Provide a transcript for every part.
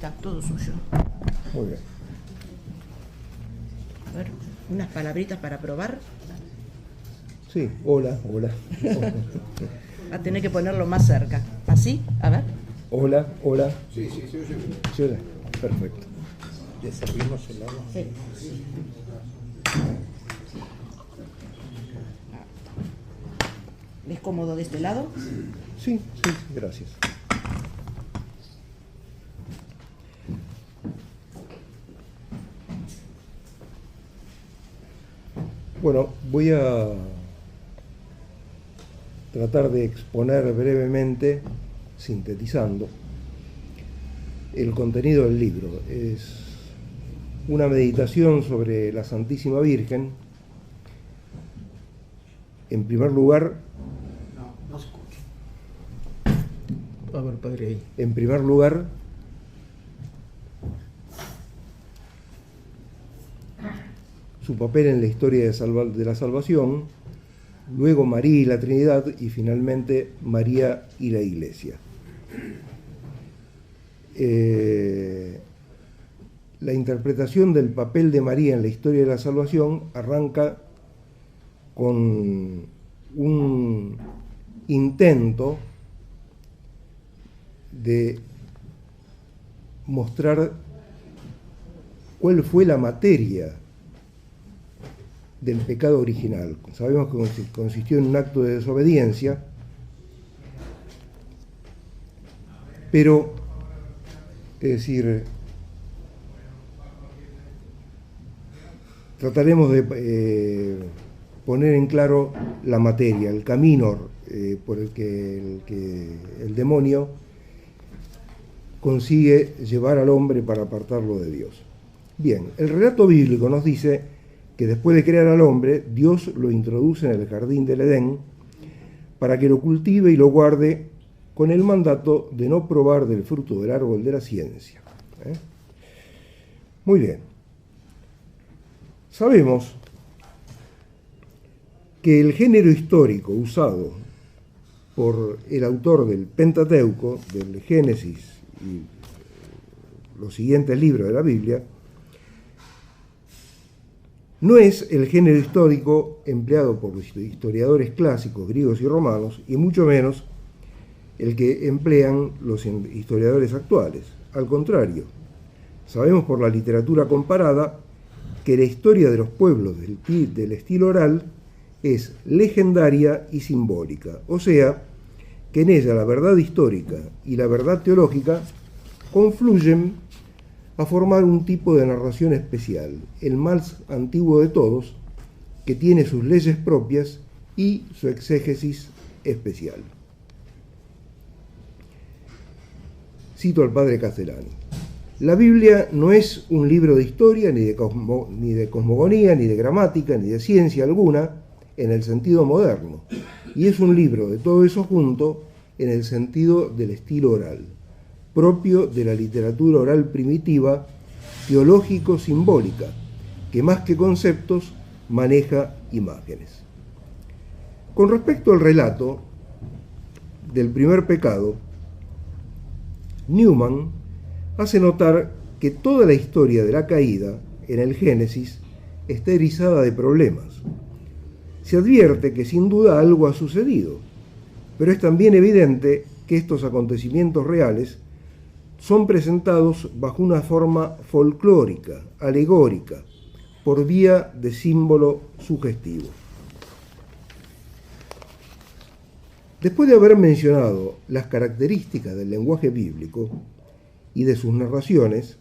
está, todo suyo. Muy bien. A ver, unas palabritas para probar. Sí, hola, hola. Va a tener que ponerlo más cerca. ¿Así? A ver. Hola, hola. Sí, sí, se oye bien. ¿Sí, hola? Perfecto. ¿Le servimos el agua? Sí. ¿Es cómodo de este lado? Sí, sí, gracias. Bueno, voy a tratar de exponer brevemente, sintetizando, el contenido del libro. Es una meditación sobre la Santísima Virgen. En primer lugar, No se escucha. A ver, padre, ahí. En primer lugar, su papel en la historia de la salvación, luego María y la Trinidad y finalmente María y la Iglesia. La interpretación del papel de María en la historia de la salvación arranca con un intento de mostrar cuál fue la materia del pecado original. Sabemos que consistió en un acto de desobediencia, pero, es decir, trataremos de poner en claro la materia, el camino por el que el demonio consigue llevar al hombre para apartarlo de Dios. Bien, el relato bíblico nos dice que después de crear al hombre, Dios lo introduce en el jardín del Edén para que lo cultive y lo guarde con el mandato de no probar del fruto del árbol de la ciencia. Muy bien. Sabemos que el género histórico usado por el autor del Pentateuco, del Génesis y los siguientes libros de la Biblia, no es el género histórico empleado por los historiadores clásicos griegos y romanos, y mucho menos el que emplean los historiadores actuales. Al contrario, sabemos por la literatura comparada que la historia de los pueblos del estilo oral es legendaria y simbólica, o sea, que en ella la verdad histórica y la verdad teológica confluyen a formar un tipo de narración especial, el más antiguo de todos, que tiene sus leyes propias y su exégesis especial. Cito al padre Castellani. La Biblia no es un libro de historia, ni de cosmogonía, ni de gramática, ni de ciencia alguna, en el sentido moderno, y es un libro de todo eso junto en el sentido del estilo oral, propio de la literatura oral primitiva, teológico-simbólica, que más que conceptos maneja imágenes. Con respecto al relato del primer pecado, Newman hace notar que toda la historia de la caída en el Génesis está erizada de problemas. Se advierte que sin duda algo ha sucedido, pero es también evidente que estos acontecimientos reales son presentados bajo una forma folclórica, alegórica, por vía de símbolo sugestivo. Después de haber mencionado las características del lenguaje bíblico y de sus narraciones,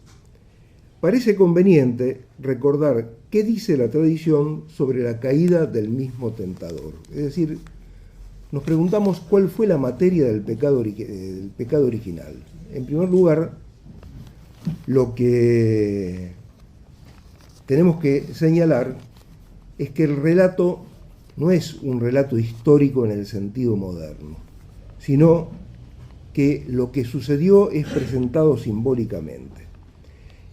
parece conveniente recordar qué dice la tradición sobre la caída del mismo tentador. Es decir, nos preguntamos cuál fue la materia del pecado original. En primer lugar, lo que tenemos que señalar es que el relato no es un relato histórico en el sentido moderno, sino que lo que sucedió es presentado simbólicamente.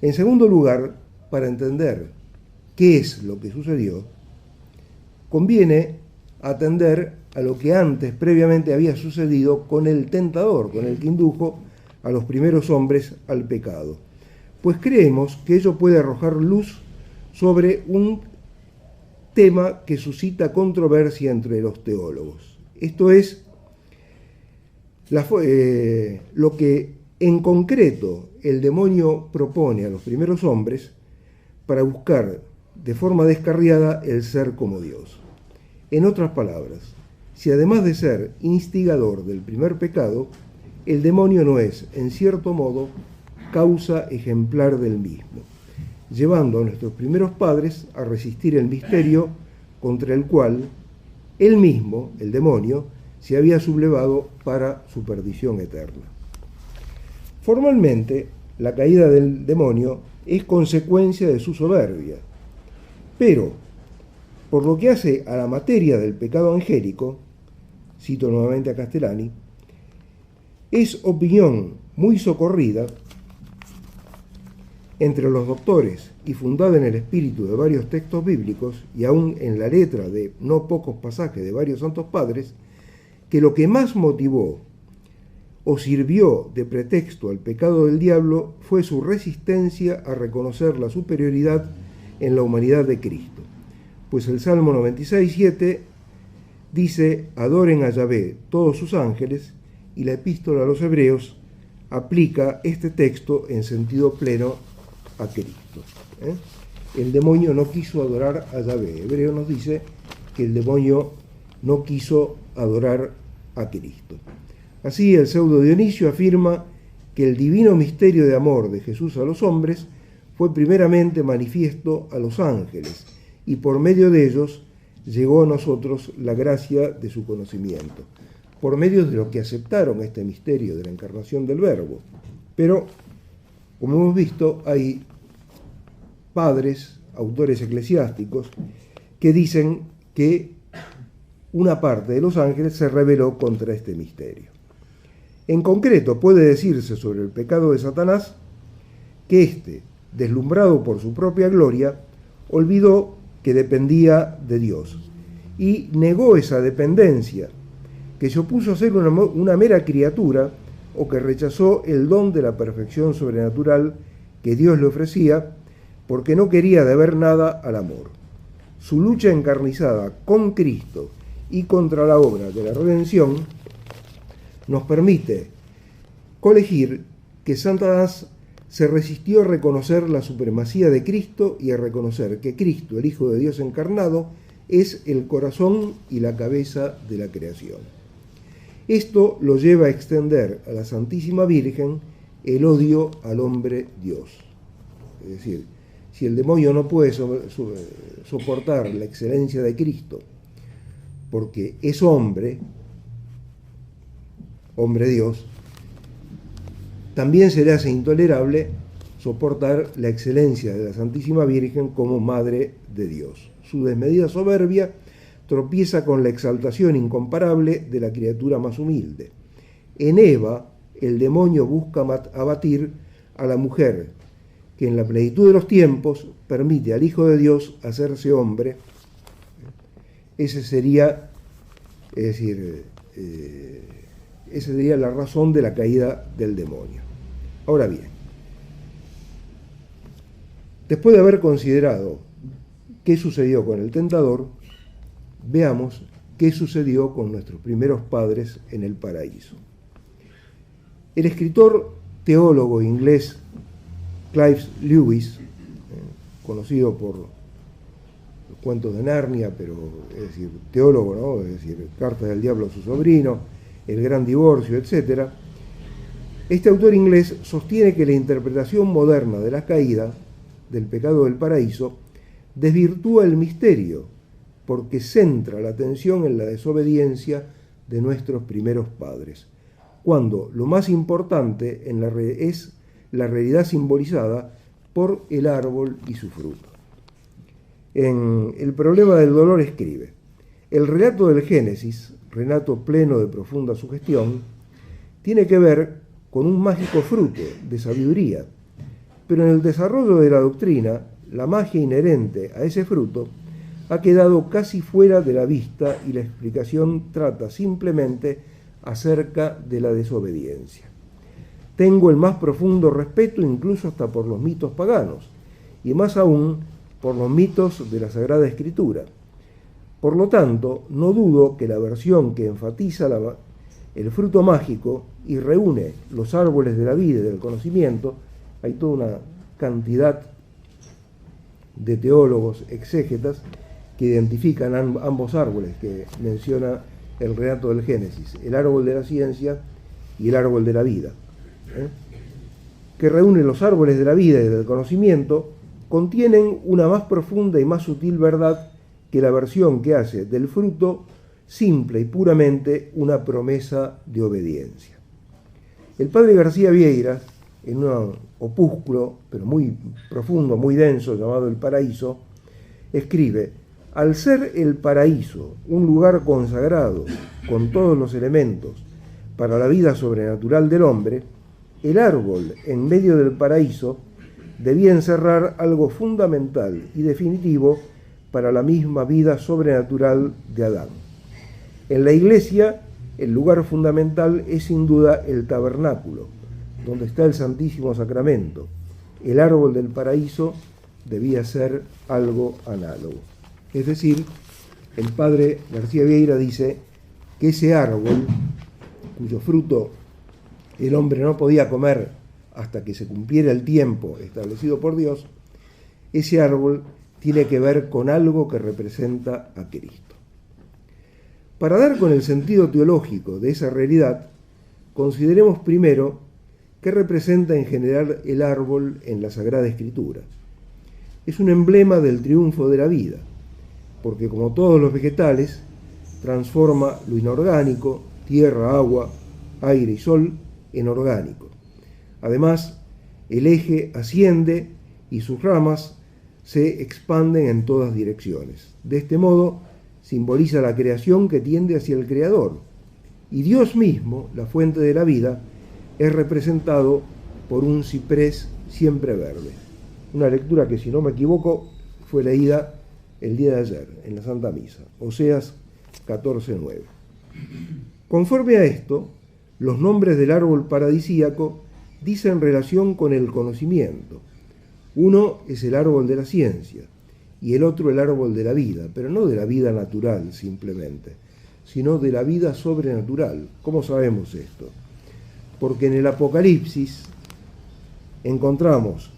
En segundo lugar, para entender qué es lo que sucedió, conviene atender a lo que antes, previamente, había sucedido con el tentador, con el que indujo a los primeros hombres al pecado, pues creemos que ello puede arrojar luz sobre un tema que suscita controversia entre los teólogos. Esto es lo que en concreto el demonio propone a los primeros hombres para buscar de forma descarriada el ser como Dios. En otras palabras, si además de ser instigador del primer pecado, el demonio no es, en cierto modo, causa ejemplar del mismo, llevando a nuestros primeros padres a resistir el misterio contra el cual él mismo, el demonio, se había sublevado para su perdición eterna. Formalmente, la caída del demonio es consecuencia de su soberbia, pero por lo que hace a la materia del pecado angélico, cito nuevamente a Castellani, es opinión muy socorrida entre los doctores y fundada en el espíritu de varios textos bíblicos y aún en la letra de no pocos pasajes de varios santos padres, que lo que más motivó o sirvió de pretexto al pecado del diablo fue su resistencia a reconocer la superioridad en la humanidad de Cristo. Pues el Salmo 96:7 dice: adoren a Yahvé todos sus ángeles, y la epístola a los hebreos aplica este texto en sentido pleno a Cristo. El demonio no quiso adorar a Yahvé. Hebreo nos dice que el demonio no quiso adorar a Cristo. Así, el pseudo Dionisio afirma que el divino misterio de amor de Jesús a los hombres fue primeramente manifiesto a los ángeles, y por medio de ellos llegó a nosotros la gracia de su conocimiento, por medio de los que aceptaron este misterio de la encarnación del Verbo. Pero, como hemos visto, hay padres, autores eclesiásticos, que dicen que una parte de los ángeles se rebeló contra este misterio. En concreto, puede decirse sobre el pecado de Satanás que éste, deslumbrado por su propia gloria, olvidó que dependía de Dios y negó esa dependencia, que se opuso a ser una mera criatura o que rechazó el don de la perfección sobrenatural que Dios le ofrecía porque no quería deber nada al amor. Su lucha encarnizada con Cristo y contra la obra de la redención nos permite colegir que Satanás se resistió a reconocer la supremacía de Cristo y a reconocer que Cristo, el Hijo de Dios encarnado, es el corazón y la cabeza de la creación. Esto lo lleva a extender a la Santísima Virgen el odio al hombre Dios. Es decir, si el demonio no puede soportar la excelencia de Cristo porque es hombre Dios, también se le hace intolerable soportar la excelencia de la Santísima Virgen como Madre de Dios. Su desmedida soberbia tropieza con la exaltación incomparable de la criatura más humilde. En Eva, el demonio busca abatir a la mujer, que en la plenitud de los tiempos permite al Hijo de Dios hacerse hombre. Esa sería la razón de la caída del demonio. Ahora bien, después de haber considerado qué sucedió con el tentador, veamos qué sucedió con nuestros primeros padres en el paraíso. El escritor teólogo inglés Clive Lewis, conocido por los cuentos de Narnia, pero es decir, teólogo, ¿no? Es decir, Cartas del Diablo a su sobrino, El Gran Divorcio, etc. Este autor inglés sostiene que la interpretación moderna de la caída, del pecado del paraíso, desvirtúa el misterio, porque centra la atención en la desobediencia de nuestros primeros padres, cuando lo más importante es la realidad simbolizada por el árbol y su fruto. En El problema del dolor escribe: el relato del Génesis, relato pleno de profunda sugestión, tiene que ver con un mágico fruto de sabiduría, pero en el desarrollo de la doctrina, la magia inherente a ese fruto ha quedado casi fuera de la vista y la explicación trata simplemente acerca de la desobediencia. tengo el más profundo respeto incluso hasta por los mitos paganos, y más aún por los mitos de la Sagrada Escritura. Por lo tanto, no dudo que la versión que enfatiza el fruto mágico y reúne los árboles de la vida y del conocimiento, hay toda una cantidad de teólogos, exégetas, que identifican ambos árboles que menciona el relato del Génesis, el árbol de la ciencia y el árbol de la vida, que reúne los árboles de la vida y del conocimiento, contienen una más profunda y más sutil verdad que la versión que hace del fruto simple y puramente una promesa de obediencia. El padre García Vieira, en un opúsculo, pero muy profundo, muy denso, llamado El Paraíso, escribe: al ser el paraíso un lugar consagrado con todos los elementos para la vida sobrenatural del hombre, el árbol en medio del paraíso debía encerrar algo fundamental y definitivo para la misma vida sobrenatural de Adán. En la Iglesia, el lugar fundamental es sin duda el tabernáculo, donde está el Santísimo Sacramento. El árbol del paraíso debía ser algo análogo. Es decir, el padre García Vieira dice que ese árbol, cuyo fruto el hombre no podía comer hasta que se cumpliera el tiempo establecido por Dios, ese árbol tiene que ver con algo que representa a Cristo. Para dar con el sentido teológico de esa realidad, consideremos primero qué representa en general el árbol en la Sagrada Escritura. Es un emblema del triunfo de la vida, porque como todos los vegetales, transforma lo inorgánico, tierra, agua, aire y sol, en orgánico. Además, el eje asciende y sus ramas se expanden en todas direcciones. De este modo, simboliza la creación que tiende hacia el Creador, y Dios mismo, la fuente de la vida, es representado por un ciprés siempre verde. Una lectura que, si no me equivoco, fue leída el día de ayer en la Santa Misa, Oseas 14:9. Conforme a esto, los nombres del árbol paradisíaco dicen relación con el conocimiento. Uno es el árbol de la ciencia y el otro el árbol de la vida, pero no de la vida natural simplemente, sino de la vida sobrenatural. ¿Cómo sabemos esto? Porque en el Apocalipsis encontramos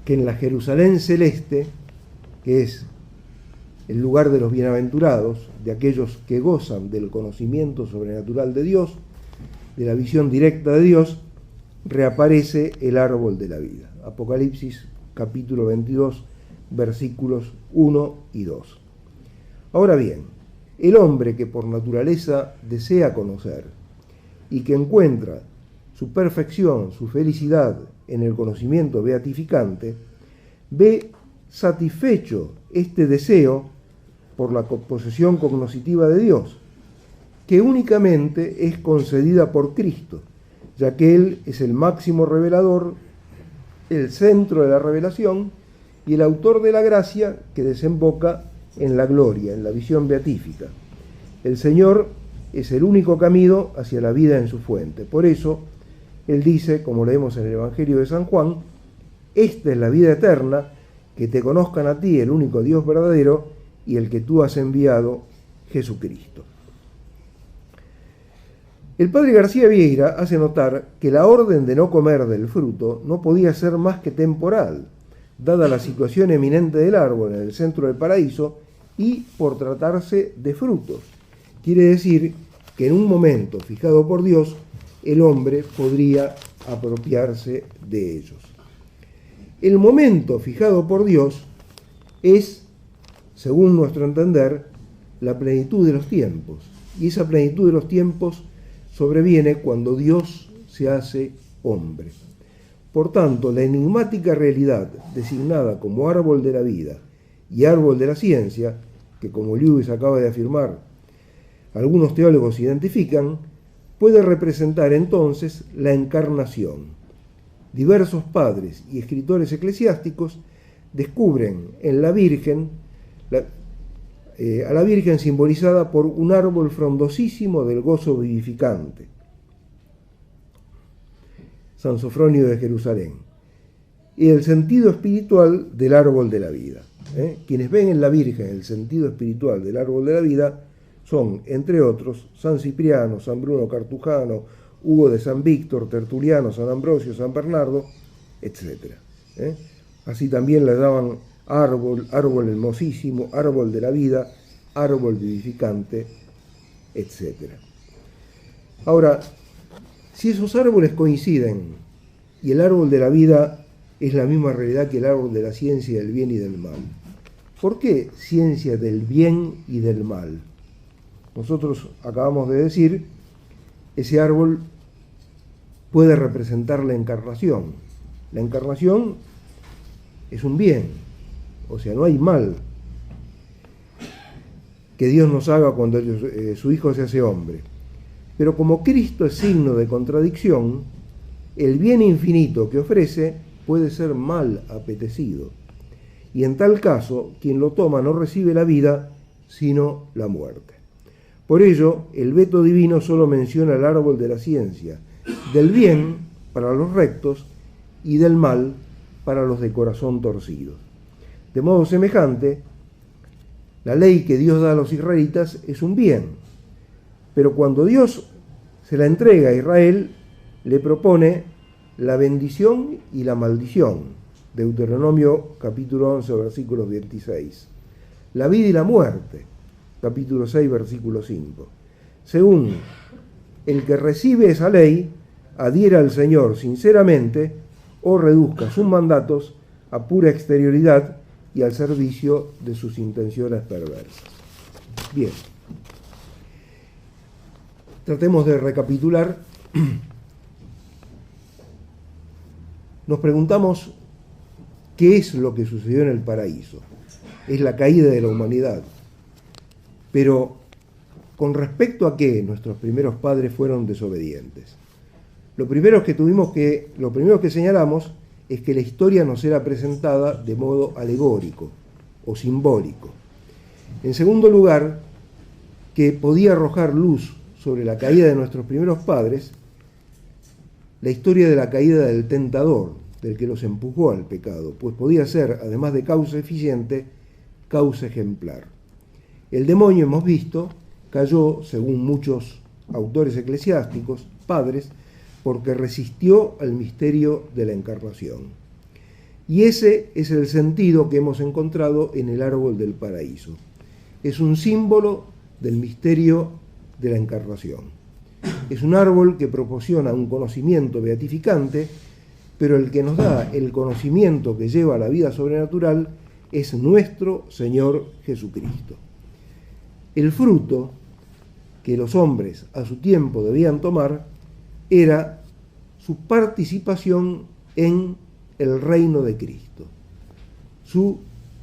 que en la Jerusalén celeste, que es el lugar de los bienaventurados, de aquellos que gozan del conocimiento sobrenatural de Dios, de la visión directa de Dios, reaparece el árbol de la vida. Apocalipsis capítulo 22, versículos 1 y 2. Ahora bien, el hombre que por naturaleza desea conocer y que encuentra su perfección, su felicidad en el conocimiento beatificante, ve satisfecho este deseo por la posesión cognoscitiva de Dios, que únicamente es concedida por Cristo, ya que Él es el máximo revelador, el centro de la revelación y el autor de la gracia que desemboca en la gloria, en la visión beatífica. El Señor es el único camino hacia la vida en su fuente. Por eso, Él dice, como leemos en el Evangelio de San Juan, esta es la vida eterna, que te conozcan a ti, el único Dios verdadero, y el que tú has enviado, Jesucristo. El padre García Vieira hace notar que la orden de no comer del fruto no podía ser más que temporal, dada la situación eminente del árbol en el centro del paraíso y por tratarse de frutos. Quiere decir que en un momento fijado por Dios, el hombre podría apropiarse de ellos. El momento fijado por Dios es, según nuestro entender, la plenitud de los tiempos. Y esa plenitud de los tiempos sobreviene cuando Dios se hace hombre. Por tanto, la enigmática realidad designada como árbol de la vida y árbol de la ciencia, que como Lewis acaba de afirmar, algunos teólogos identifican, puede representar entonces la encarnación. Diversos padres y escritores eclesiásticos descubren en la Virgen a la Virgen simbolizada por un árbol frondosísimo del gozo vivificante. San Sofronio de Jerusalén, y el sentido espiritual del árbol de la vida. Quienes ven en la Virgen el sentido espiritual del árbol de la vida son, entre otros, San Cipriano, San Bruno Cartujano, Hugo de San Víctor, Tertuliano, San Ambrosio, San Bernardo, etc. Así también le daban árbol, árbol hermosísimo, árbol de la vida, árbol vivificante, etc. Ahora, si esos árboles coinciden y el árbol de la vida es la misma realidad que el árbol de la ciencia del bien y del mal, ¿por qué ciencia del bien y del mal? Nosotros acabamos de decir, ese árbol puede representar la encarnación. La encarnación es un bien, o sea, no hay mal que Dios nos haga cuando su Hijo se hace hombre. Pero como Cristo es signo de contradicción, el bien infinito que ofrece puede ser mal apetecido. Y en tal caso, quien lo toma no recibe la vida, sino la muerte. Por ello, el veto divino solo menciona el árbol de la ciencia, del bien para los rectos y del mal para los de corazón torcido. De modo semejante, la ley que Dios da a los israelitas es un bien, pero cuando Dios se la entrega a Israel, le propone la bendición y la maldición. Deuteronomio capítulo 11, versículos 26. La vida y la muerte. Capítulo 6, versículo 5. Según el que recibe esa ley, adhiera al Señor sinceramente o reduzca sus mandatos a pura exterioridad y al servicio de sus intenciones perversas. Bien. Tratemos de recapitular. Nos preguntamos qué es lo que sucedió en el paraíso. Es la caída de la humanidad. Pero, ¿con respecto a qué nuestros primeros padres fueron desobedientes? Lo primero que señalamos es que la historia nos era presentada de modo alegórico o simbólico. En segundo lugar, que podía arrojar luz sobre la caída de nuestros primeros padres, la historia de la caída del tentador, del que los empujó al pecado, pues podía ser, además de causa eficiente, causa ejemplar. El demonio, hemos visto, cayó, según muchos autores eclesiásticos, padres, porque resistió al misterio de la encarnación. Y ese es el sentido que hemos encontrado en el árbol del paraíso. Es un símbolo del misterio de la encarnación. Es un árbol que proporciona un conocimiento beatificante, pero el que nos da el conocimiento que lleva a la vida sobrenatural es nuestro Señor Jesucristo. El fruto que los hombres a su tiempo debían tomar era su participación en el reino de Cristo, su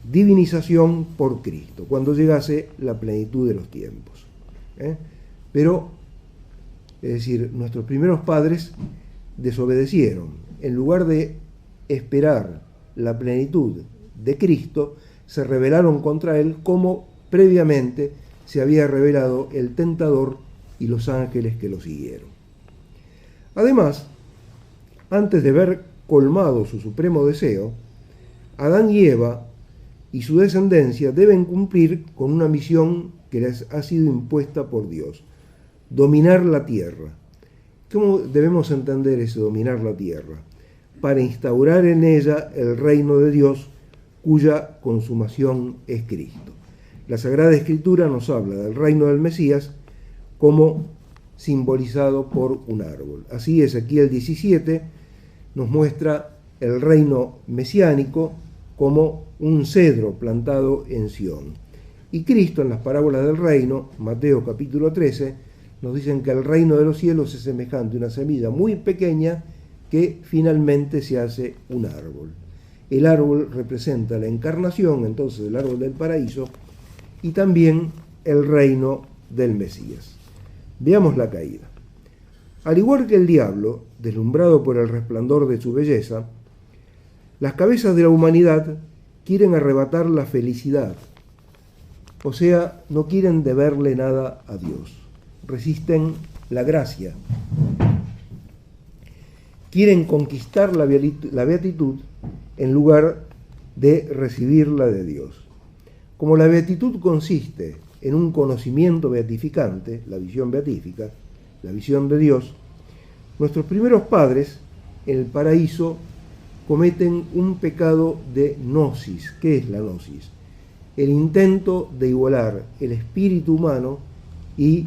divinización por Cristo, cuando llegase la plenitud de los tiempos. Pero, es decir, nuestros primeros padres desobedecieron. En lugar de esperar la plenitud de Cristo, se rebelaron contra él como previamente se había revelado el tentador y los ángeles que lo siguieron. Además, antes de haber colmado su supremo deseo, Adán y Eva y su descendencia deben cumplir con una misión que les ha sido impuesta por Dios: dominar la tierra. ¿Cómo debemos entender ese dominar la tierra? Para instaurar en ella el reino de Dios, cuya consumación es Cristo. La Sagrada Escritura nos habla del reino del Mesías como simbolizado por un árbol. Así, Ezequiel 17 nos muestra el reino mesiánico como un cedro plantado en Sión. Y Cristo, en las parábolas del reino, Mateo capítulo 13, nos dicen que el reino de los cielos es semejante a una semilla muy pequeña que finalmente se hace un árbol. El árbol representa la encarnación, entonces, del árbol del paraíso, y también el reino del Mesías. Veamos la caída. Al igual que el diablo, deslumbrado por el resplandor de su belleza, las cabezas de la humanidad quieren arrebatar la felicidad, o sea, no quieren deberle nada a Dios, resisten la gracia. quieren conquistar la beatitud en lugar de recibirla de Dios. Como la beatitud consiste en un conocimiento beatificante, la visión beatífica, la visión de Dios, nuestros primeros padres en el paraíso cometen un pecado de gnosis. ¿Qué es la gnosis? El intento de igualar el espíritu humano y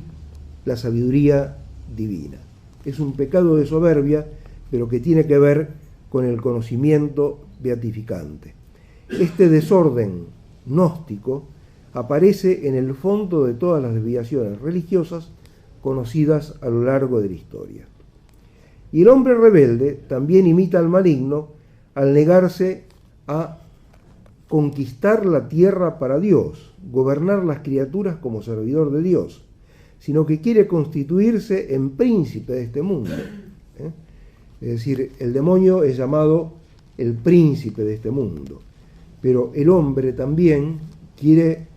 la sabiduría divina. Es un pecado de soberbia, pero que tiene que ver con el conocimiento beatificante. Este desorden gnóstico aparece en el fondo de todas las desviaciones religiosas conocidas a lo largo de la historia. Y el hombre rebelde también imita al maligno al negarse a conquistar la tierra para Dios, gobernar las criaturas como servidor de Dios, sino que quiere constituirse en príncipe de este mundo. Es decir, el demonio es llamado el príncipe de este mundo, pero el hombre también quiere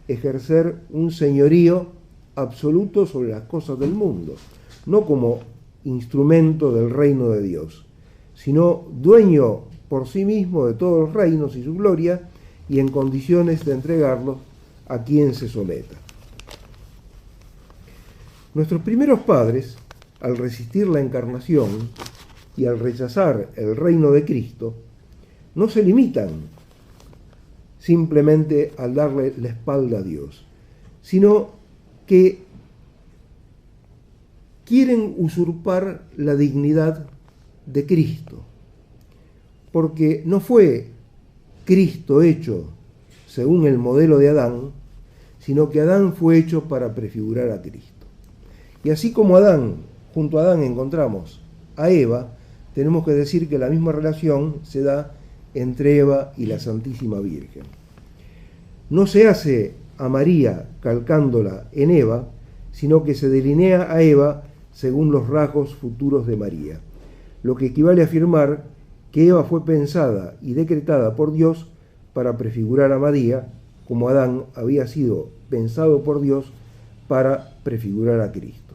ejercer un señorío absoluto sobre las cosas del mundo, no como instrumento del reino de Dios, sino dueño por sí mismo de todos los reinos y su gloria, y en condiciones de entregarlos a quien se someta. Nuestros primeros padres, al resistir la encarnación y al rechazar el reino de Cristo, no se limitan simplemente al darle la espalda a Dios, sino que quieren usurpar la dignidad de Cristo, porque no fue Cristo hecho según el modelo de Adán, sino que Adán fue hecho para prefigurar a Cristo. Y así como junto a Adán encontramos a Eva, tenemos que decir que la misma relación se da entre Eva y la Santísima Virgen. No se hace a María calcándola en Eva, sino que se delinea a Eva según los rasgos futuros de María, lo que equivale a afirmar que Eva fue pensada y decretada por Dios para prefigurar a María, como Adán había sido pensado por Dios para prefigurar a Cristo.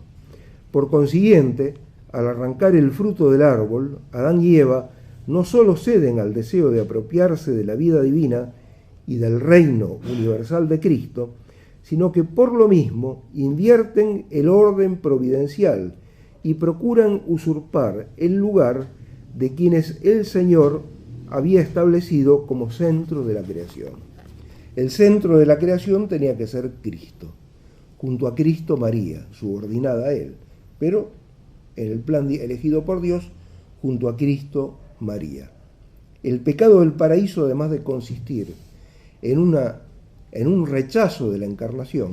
Por consiguiente, al arrancar el fruto del árbol, Adán y Eva no solo ceden al deseo de apropiarse de la vida divina y del reino universal de Cristo, sino que por lo mismo invierten el orden providencial y procuran usurpar el lugar de quienes el Señor había establecido como centro de la creación. El centro de la creación tenía que ser Cristo, junto a Cristo María, subordinada a Él, pero en el plan elegido por Dios, junto a Cristo María. El pecado del paraíso, además de consistir en un rechazo de la encarnación,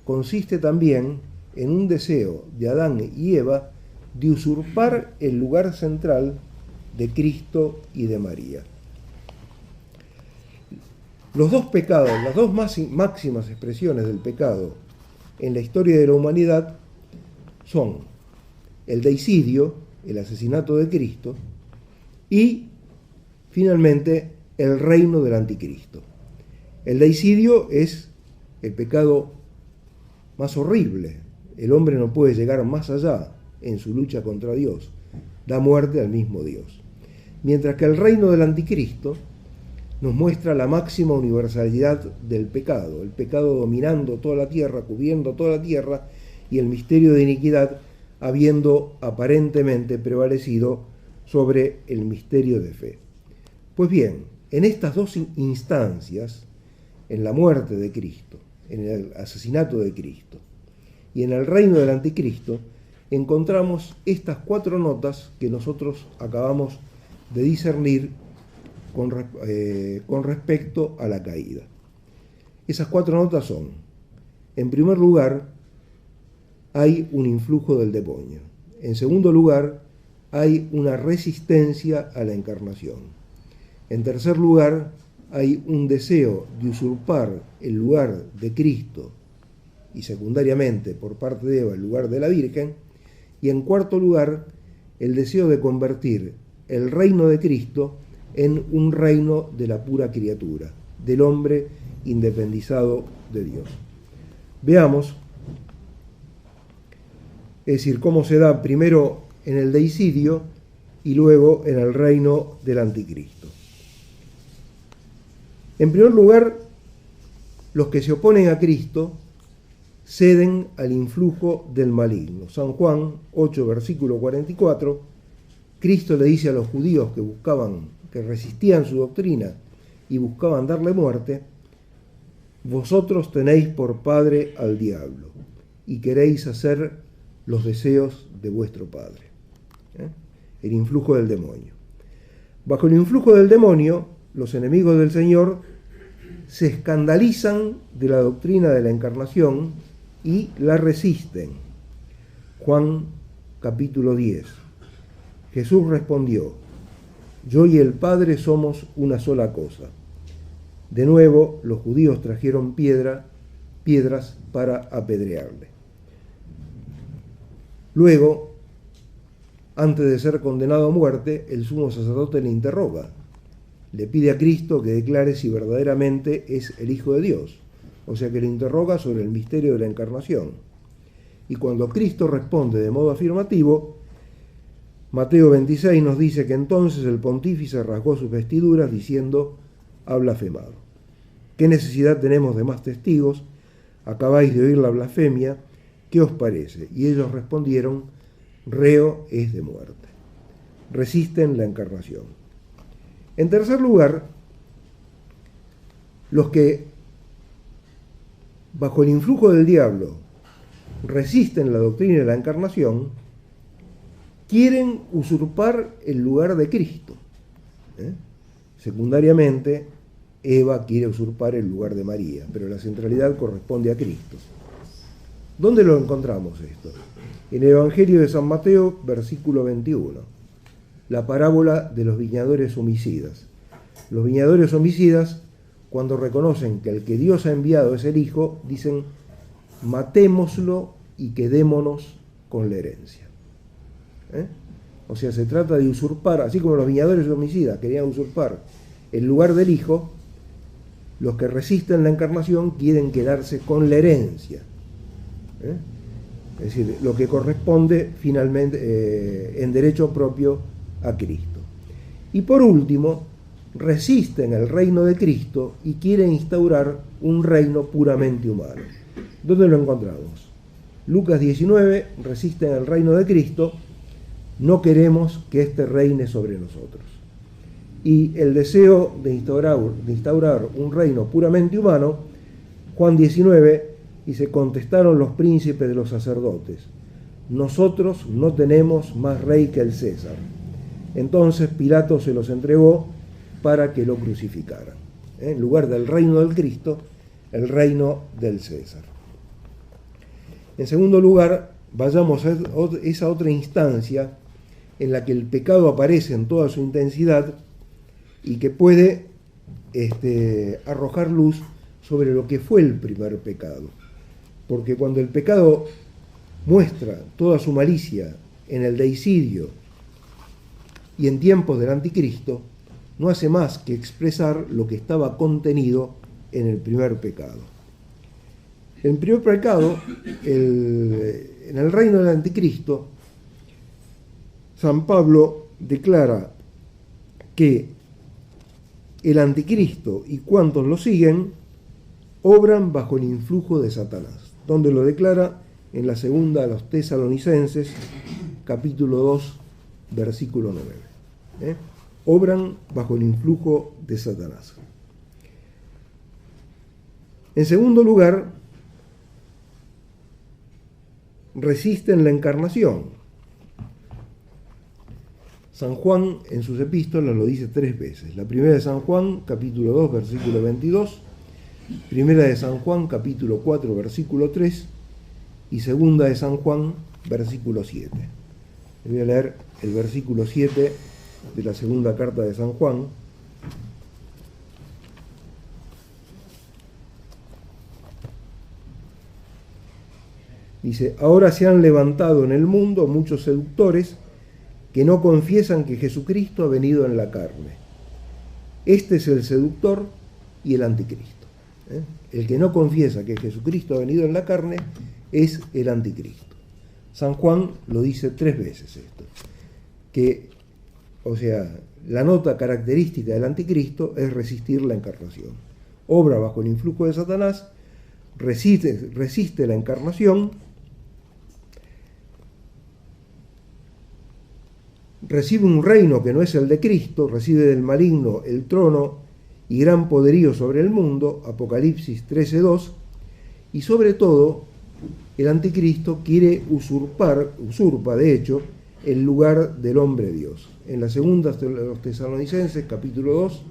consiste también en un deseo de Adán y Eva de usurpar el lugar central de Cristo y de María. Los dos pecados, las dos máximas expresiones del pecado en la historia de la humanidad son el deicidio, el asesinato de Cristo, y finalmente el reino del anticristo. El deicidio es el pecado más horrible. El hombre no puede llegar más allá en su lucha contra Dios. Da muerte al mismo Dios. Mientras que el reino del anticristo nos muestra la máxima universalidad del pecado, el pecado dominando toda la tierra, cubriendo toda la tierra, y el misterio de iniquidad habiendo aparentemente prevalecido sobre el misterio de fe. Pues bien, en estas dos instancias, en la muerte de Cristo, en el asesinato de Cristo y en el reino del anticristo, encontramos estas cuatro notas que nosotros acabamos de discernir con respecto a la caída. Esas cuatro notas son: en primer lugar, hay un influjo del demonio. En segundo lugar, hay una resistencia a la encarnación. En tercer lugar, hay un deseo de usurpar el lugar de Cristo y secundariamente por parte de Eva el lugar de la Virgen. Y en cuarto lugar, el deseo de convertir el reino de Cristo en un reino de la pura criatura, del hombre independizado de Dios. Veamos, es decir, cómo se da primero en el deicidio y luego en el reino del anticristo. En primer lugar, los que se oponen a Cristo ceden al influjo del maligno. San Juan 8, versículo 44, Cristo le dice a los judíos que resistían su doctrina y buscaban darle muerte: vosotros tenéis por padre al diablo y queréis hacer los deseos de vuestro padre. El influjo del demonio. Bajo el influjo del demonio, los enemigos del Señor se escandalizan de la doctrina de la encarnación y la resisten. Juan capítulo 10. Jesús respondió: yo y el Padre somos una sola cosa. De nuevo, los judíos trajeron piedras para apedrearle. Luego, antes de ser condenado a muerte, el sumo sacerdote le interroga. Le pide a Cristo que declare si verdaderamente es el Hijo de Dios. O sea que le interroga sobre el misterio de la encarnación. Y cuando Cristo responde de modo afirmativo, Mateo 26 nos dice que entonces el pontífice rasgó sus vestiduras diciendo: ha blasfemado. ¿Qué necesidad tenemos de más testigos? Acabáis de oír la blasfemia. ¿Qué os parece? Y ellos respondieron: reo es de muerte. Resisten la encarnación. En tercer lugar, los que bajo el influjo del diablo resisten la doctrina de la encarnación quieren usurpar el lugar de Cristo. Secundariamente, Eva quiere usurpar el lugar de María, pero la centralidad corresponde a Cristo. ¿Dónde lo encontramos esto? En el Evangelio de San Mateo, versículo 21, la parábola de los viñadores homicidas. Los viñadores homicidas, cuando reconocen que el que Dios ha enviado es el Hijo, dicen: matémoslo y quedémonos con la herencia. O sea, se trata de usurpar, así como los viñadores homicidas querían usurpar el lugar del Hijo, los que resisten la encarnación quieren quedarse con la herencia. Es decir, lo que corresponde finalmente en derecho propio a Cristo. Y por último, resisten el reino de Cristo y quieren instaurar un reino puramente humano. ¿Dónde lo encontramos? Lucas 19, resisten el reino de Cristo: no queremos que éste reine sobre nosotros. Y el deseo de instaurar un reino puramente humano, Juan 19, dice: contestaron los príncipes de los sacerdotes: nosotros no tenemos más rey que el César. Entonces Pilato se los entregó para que lo crucificaran. En lugar del reino del Cristo, el reino del César. En segundo lugar, vayamos a esa otra instancia en la que el pecado aparece en toda su intensidad y que puede arrojar luz sobre lo que fue el primer pecado. Porque cuando el pecado muestra toda su malicia en el deicidio y en tiempos del anticristo, no hace más que expresar lo que estaba contenido en el primer pecado. El primer pecado, en el reino del anticristo, San Pablo declara que el anticristo y cuantos lo siguen obran bajo el influjo de Satanás, donde lo declara en la segunda a los Tesalonicenses, capítulo 2, versículo 9. Obran bajo el influjo de Satanás. En segundo lugar, resisten la encarnación. San Juan en sus epístolas lo dice 3 veces. La primera de San Juan, capítulo 2, versículo 22. Primera de San Juan, capítulo 4, versículo 3. Y segunda de San Juan, versículo 7. Voy a leer el versículo 7 de la segunda carta de San Juan. Dice: ahora se han levantado en el mundo muchos seductores que no confiesan que Jesucristo ha venido en la carne. Este es el seductor y el anticristo. El que no confiesa que Jesucristo ha venido en la carne es el anticristo. San Juan lo dice 3 veces esto, que O sea, la nota característica del anticristo es resistir la encarnación. Obra bajo el influjo de Satanás, resiste la encarnación, recibe un reino que no es el de Cristo, recibe del maligno el trono y gran poderío sobre el mundo, Apocalipsis 13:2, y sobre todo el anticristo usurpa de hecho el lugar del hombre Dios. En la segunda de los Tesalonicenses, capítulo 2,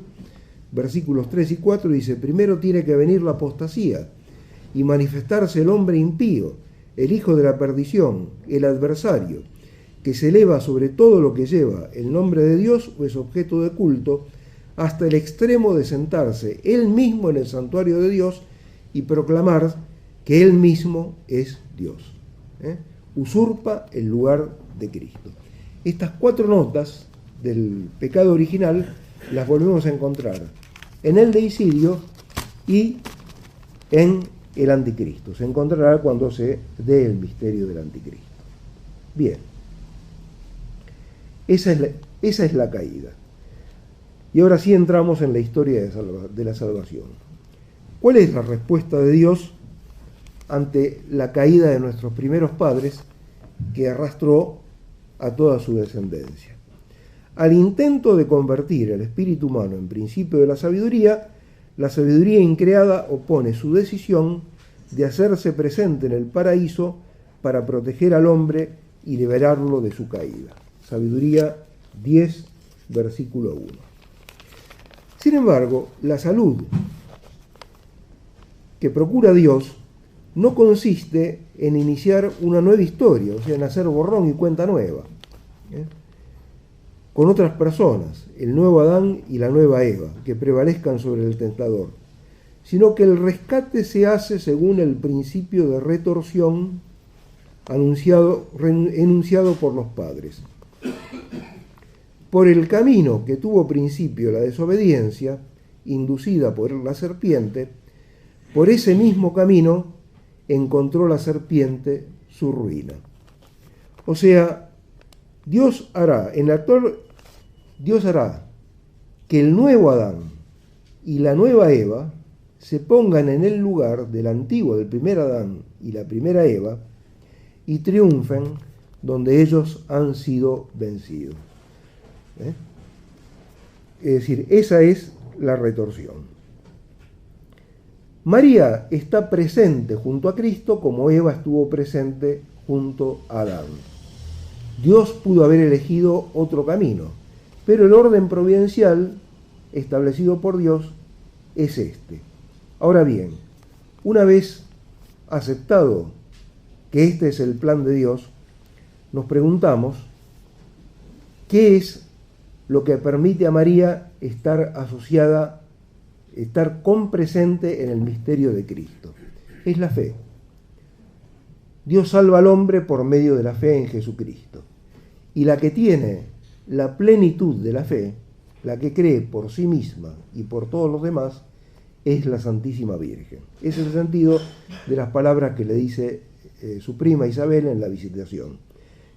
versículos 3 y 4, dice: primero tiene que venir la apostasía y manifestarse el hombre impío, el hijo de la perdición, el adversario, que se eleva sobre todo lo que lleva el nombre de Dios o es objeto de culto, hasta el extremo de sentarse él mismo en el santuario de Dios y proclamar que él mismo es Dios. Usurpa el lugar de Cristo. Estas 4 notas del pecado original las volvemos a encontrar en el deicidio y en el anticristo. Se encontrará cuando se dé el misterio del anticristo. Bien, esa es la caída. Y ahora sí entramos en la historia de la salvación. ¿Cuál es la respuesta de Dios ante la caída de nuestros primeros padres que arrastró a toda su descendencia? Al intento de convertir el espíritu humano en principio de la sabiduría increada opone su decisión de hacerse presente en el paraíso para proteger al hombre y liberarlo de su caída. Sabiduría 10, versículo 1. Sin embargo, la salud que procura Dios no consiste en iniciar una nueva historia, o sea, en hacer borrón y cuenta nueva, con otras personas, el nuevo Adán y la nueva Eva, que prevalezcan sobre el tentador, sino que el rescate se hace según el principio de retorsión enunciado por los padres. Por el camino que tuvo principio la desobediencia, inducida por la serpiente, por ese mismo camino encontró la serpiente su ruina. O sea, Dios hará que el nuevo Adán y la nueva Eva se pongan en el lugar del antiguo, del primer Adán y la primera Eva, y triunfen donde ellos han sido vencidos. Es decir, esa es la retorsión. María está presente junto a Cristo como Eva estuvo presente junto a Adán. Dios pudo haber elegido otro camino, pero el orden providencial establecido por Dios es este. Ahora bien, una vez aceptado que este es el plan de Dios, nos preguntamos qué es lo que permite a María estar compresente en el misterio de Cristo. Es la fe. Dios salva al hombre por medio de la fe en Jesucristo. Y la que tiene la plenitud de la fe, la que cree por sí misma y por todos los demás, es la Santísima Virgen. Ese es el sentido de las palabras que le dice su prima Isabel en la visitación.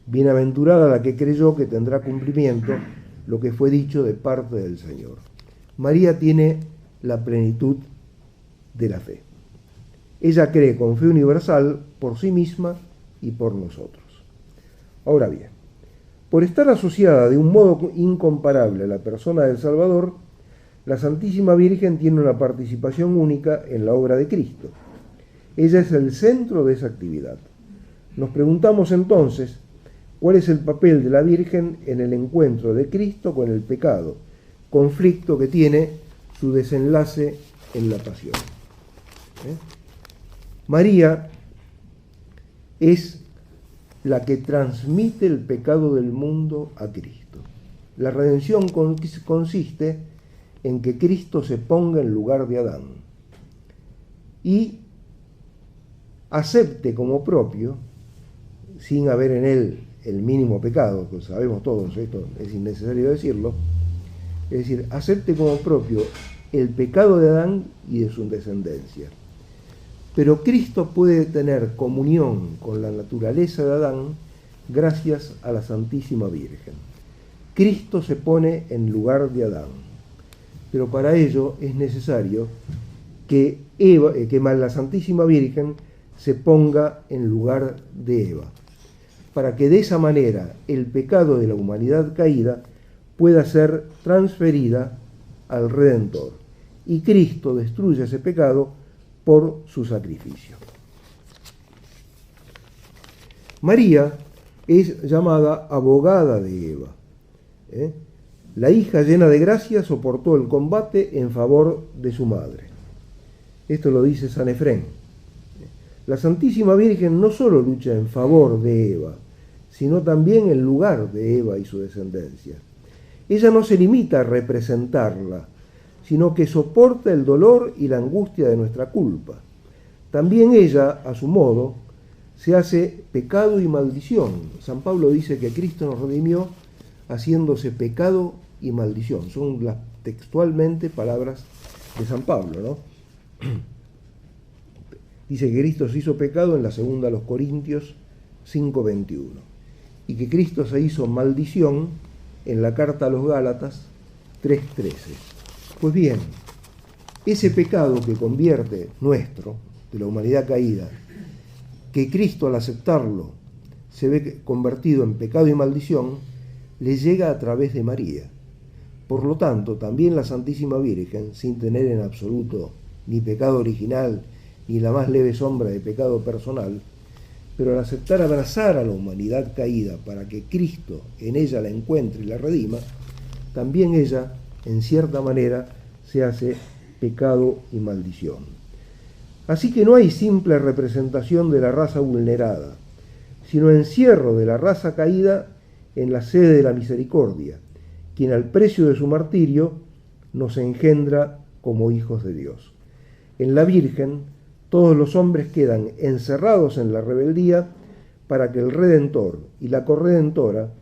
Bienaventurada la que creyó que tendrá cumplimiento lo que fue dicho de parte del Señor. María tiene la plenitud de la fe. Ella cree con fe universal por sí misma y por nosotros. Ahora bien, por estar asociada de un modo incomparable a la persona del Salvador, la Santísima Virgen tiene una participación única en la obra de Cristo. Ella es el centro de esa actividad. Nos preguntamos entonces, ¿cuál es el papel de la Virgen en el encuentro de Cristo con el pecado? Conflicto que tiene su desenlace en la pasión. María es la que transmite el pecado del mundo a Cristo. La redención consiste en que Cristo se ponga en lugar de Adán y acepte como propio, sin haber en él el mínimo pecado, que sabemos todos, esto es innecesario decirlo, es decir, acepte como propio el pecado de Adán y de su descendencia. Pero Cristo puede tener comunión con la naturaleza de Adán gracias a la Santísima Virgen. Cristo se pone en lugar de Adán. Pero para ello es necesario que la Santísima Virgen se ponga en lugar de Eva, para que de esa manera el pecado de la humanidad caída pueda ser transferida al Redentor y Cristo destruya ese pecado por su sacrificio. María es llamada abogada de Eva. La hija llena de gracia soportó el combate en favor de su madre. Esto lo dice San Efrén. La Santísima Virgen no solo lucha en favor de Eva, sino también en lugar de Eva y su descendencia. Ella no se limita a representarla, sino que soporta el dolor y la angustia de nuestra culpa. También ella, a su modo, se hace pecado y maldición. San Pablo dice que Cristo nos redimió haciéndose pecado y maldición. Son las textualmente palabras de San Pablo, ¿no? Dice que Cristo se hizo pecado en la segunda a los Corintios 5:21 y que Cristo se hizo maldición en la carta a los Gálatas 3:13. Pues bien, ese pecado que convierte nuestro, de la humanidad caída, que Cristo al aceptarlo se ve convertido en pecado y maldición, le llega a través de María. Por lo tanto, también la Santísima Virgen, sin tener en absoluto ni pecado original, ni la más leve sombra de pecado personal, pero al aceptar abrazar a la humanidad caída para que Cristo en ella la encuentre y la redima, también ella, en cierta manera, se hace pecado y maldición. Así que no hay simple representación de la raza vulnerada, sino encierro de la raza caída en la sede de la misericordia, quien al precio de su martirio nos engendra como hijos de Dios. En la Virgen, todos los hombres quedan encerrados en la rebeldía para que el Redentor y la Corredentora,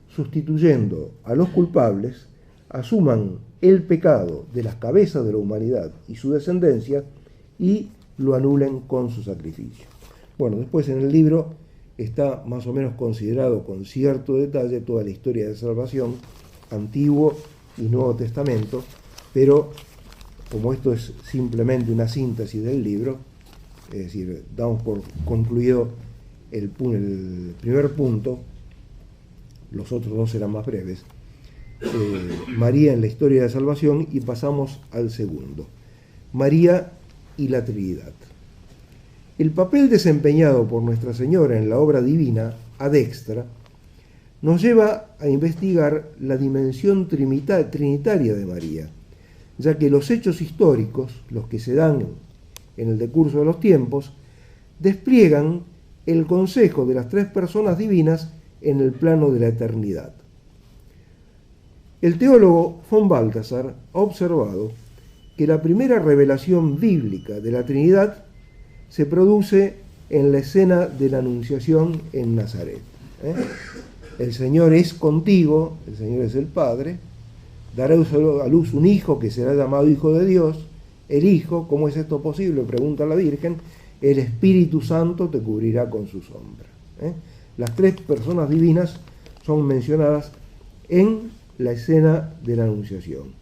sustituyendo a los culpables, asuman el pecado de las cabezas de la humanidad y su descendencia y lo anulen con su sacrificio. Bueno, después en el libro está más o menos considerado con cierto detalle toda la historia de salvación, Antiguo y Nuevo Testamento, pero como esto es simplemente una síntesis del libro, es decir, damos por concluido el primer punto, los otros dos serán más breves, María en la historia de salvación, y pasamos al segundo, María y la Trinidad. El papel desempeñado por Nuestra Señora en la obra divina, ad extra, nos lleva a investigar la dimensión trinitaria de María, ya que los hechos históricos, los que se dan en el decurso de los tiempos, despliegan el consejo de las tres personas divinas en el plano de la eternidad. El teólogo von Balthasar ha observado que la primera revelación bíblica de la Trinidad se produce en la escena de la Anunciación en Nazaret. El Señor es contigo, el Señor es el Padre, dará a luz un hijo que será llamado Hijo de Dios. El Hijo, ¿cómo es esto posible?, pregunta la Virgen. El Espíritu Santo te cubrirá con su sombra. Las tres personas divinas son mencionadas en la escena de la Anunciación.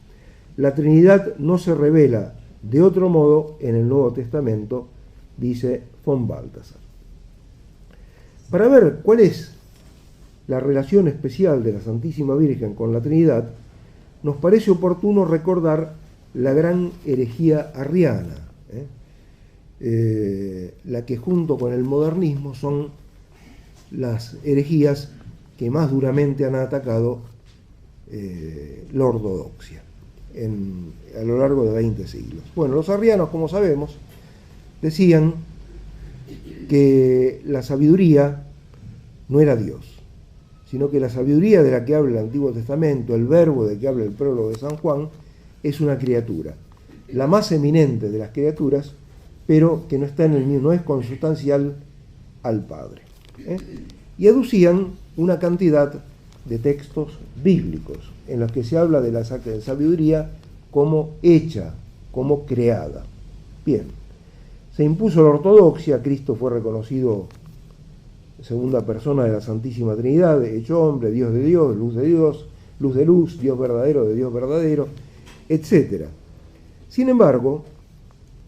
La Trinidad no se revela de otro modo en el Nuevo Testamento, dice von Balthasar. Para ver cuál es la relación especial de la Santísima Virgen con la Trinidad, nos parece oportuno recordar la gran herejía arriana, la que junto con el modernismo son las herejías que más duramente han atacado la ortodoxia a lo largo de 20 siglos. Bueno, los arrianos, como sabemos, decían que la sabiduría no era Dios, sino que la sabiduría de la que habla el Antiguo Testamento, el verbo de que habla el prólogo de San Juan, es una criatura, la más eminente de las criaturas, pero que no está en el mismo, no es consustancial al Padre. Y aducían una cantidad de textos bíblicos en los que se habla de la sabiduría como hecha, como creada. Bien, se impuso la ortodoxia, Cristo fue reconocido segunda persona de la Santísima Trinidad, hecho hombre, Dios de Dios, luz de Dios, luz de luz, Dios verdadero de Dios verdadero, etc. Sin embargo,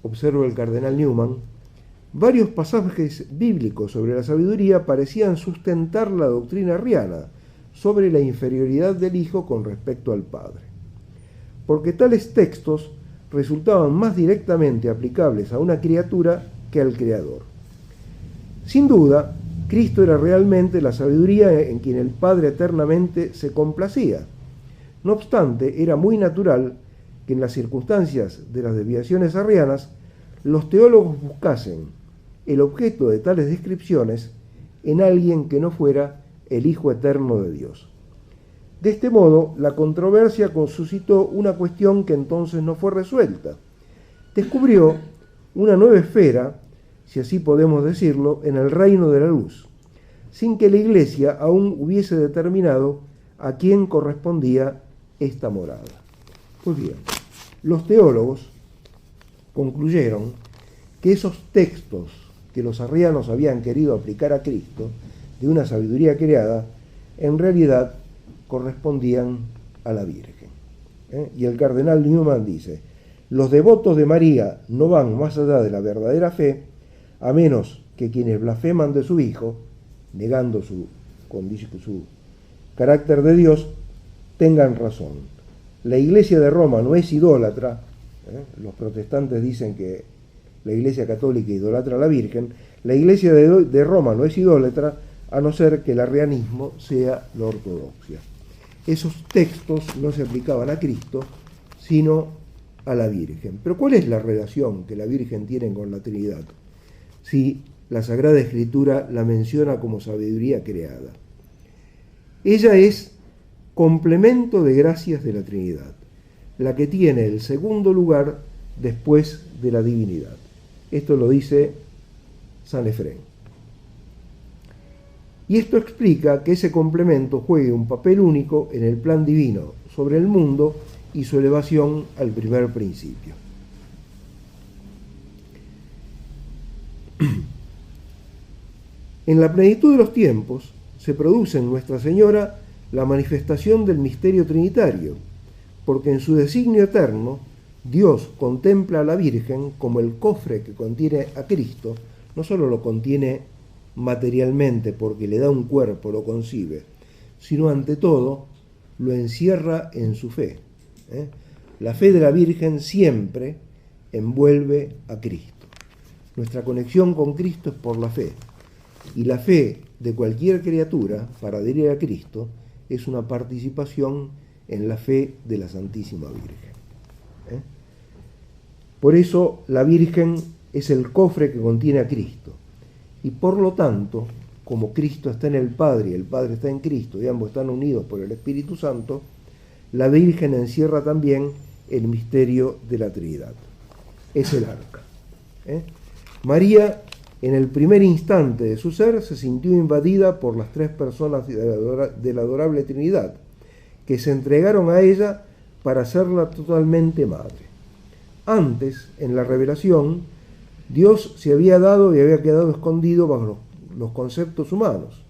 observa el cardenal Newman, varios pasajes bíblicos sobre la sabiduría parecían sustentar la doctrina arriana sobre la inferioridad del Hijo con respecto al Padre, porque tales textos resultaban más directamente aplicables a una criatura que al Creador. Sin duda, Cristo era realmente la sabiduría en quien el Padre eternamente se complacía. No obstante, era muy natural que en las circunstancias de las desviaciones arrianas, los teólogos buscasen el objeto de tales descripciones en alguien que no fuera el Hijo eterno de Dios. De este modo, la controversia suscitó una cuestión que entonces no fue resuelta. Descubrió una nueva esfera, si así podemos decirlo, en el reino de la luz, sin que la Iglesia aún hubiese determinado a quién correspondía esta morada. Pues bien, los teólogos concluyeron que esos textos que los arrianos habían querido aplicar a Cristo, de una sabiduría creada, en realidad correspondían a la Virgen. Y el cardenal Newman dice, los devotos de María no van más allá de la verdadera fe, a menos que quienes blasfeman de su Hijo, negando su carácter de Dios, tengan razón. La Iglesia de Roma no es idólatra, los protestantes dicen que la Iglesia católica idolatra a la Virgen, la Iglesia de Roma no es idólatra, a no ser que el arrianismo sea la ortodoxia. Esos textos no se aplicaban a Cristo, sino a la Virgen. Pero ¿cuál es la relación que la Virgen tiene con la Trinidad? Si la Sagrada Escritura la menciona como sabiduría creada. Ella es complemento de gracias de la Trinidad, la que tiene el segundo lugar después de la divinidad. Esto lo dice San Efrén. Y esto explica que ese complemento juegue un papel único en el plan divino sobre el mundo y su elevación al primer principio. En la plenitud de los tiempos se produce en Nuestra Señora la manifestación del misterio trinitario, porque en su designio eterno Dios contempla a la Virgen como el cofre que contiene a Cristo. No solo lo contiene materialmente porque le da un cuerpo, lo concibe, sino ante todo lo encierra en su fe. La fe de la Virgen siempre envuelve a Cristo. Nuestra conexión con Cristo es por la fe, y la fe de cualquier criatura para adherir a Cristo es una participación en la fe de la Santísima Virgen. Por eso la Virgen es el cofre que contiene a Cristo, y por lo tanto, como Cristo está en el Padre y el Padre está en Cristo y ambos están unidos por el Espíritu Santo, la Virgen encierra también el misterio de la Trinidad. Es el arca. María, en el primer instante de su ser, se sintió invadida por las tres personas de la adorable Trinidad, que se entregaron a ella para hacerla totalmente madre. Antes, en la revelación, Dios se había dado y había quedado escondido bajo los conceptos humanos.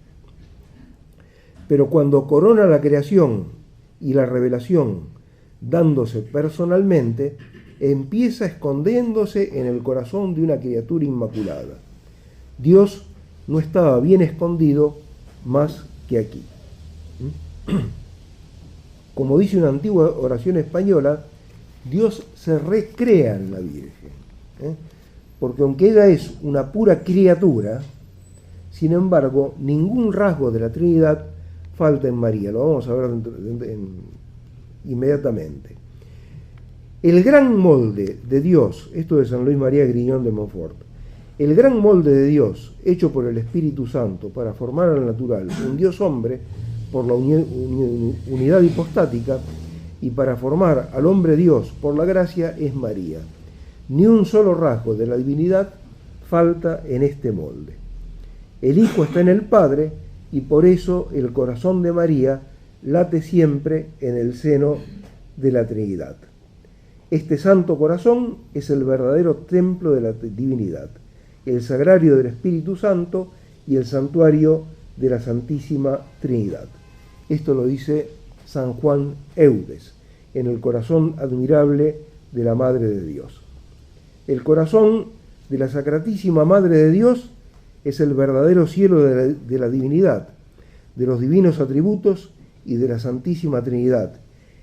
Pero cuando corona la creación y la revelación, dándose personalmente, empieza escondiéndose en el corazón de una criatura inmaculada. Dios no estaba bien escondido más que aquí. Como dice una antigua oración española, Dios se recrea en la Virgen. Porque aunque ella es una pura criatura, sin embargo, ningún rasgo de la Trinidad falta en María. Lo vamos a ver inmediatamente. El gran molde de Dios, esto de San Luis María Griñón de Montfort, el gran molde de Dios, hecho por el Espíritu Santo para formar al natural un Dios hombre por la unidad hipostática y para formar al hombre Dios por la gracia, es María. Ni un solo rasgo de la divinidad falta en este molde. El Hijo está en el Padre y por eso el corazón de María late siempre en el seno de la Trinidad. Este santo corazón es el verdadero templo de la divinidad, el sagrario del Espíritu Santo y el santuario de la Santísima Trinidad. Esto lo dice San Juan Eudes, en el corazón admirable de la Madre de Dios. El corazón de la Sacratísima Madre de Dios es el verdadero cielo de la divinidad, de los divinos atributos y de la Santísima Trinidad,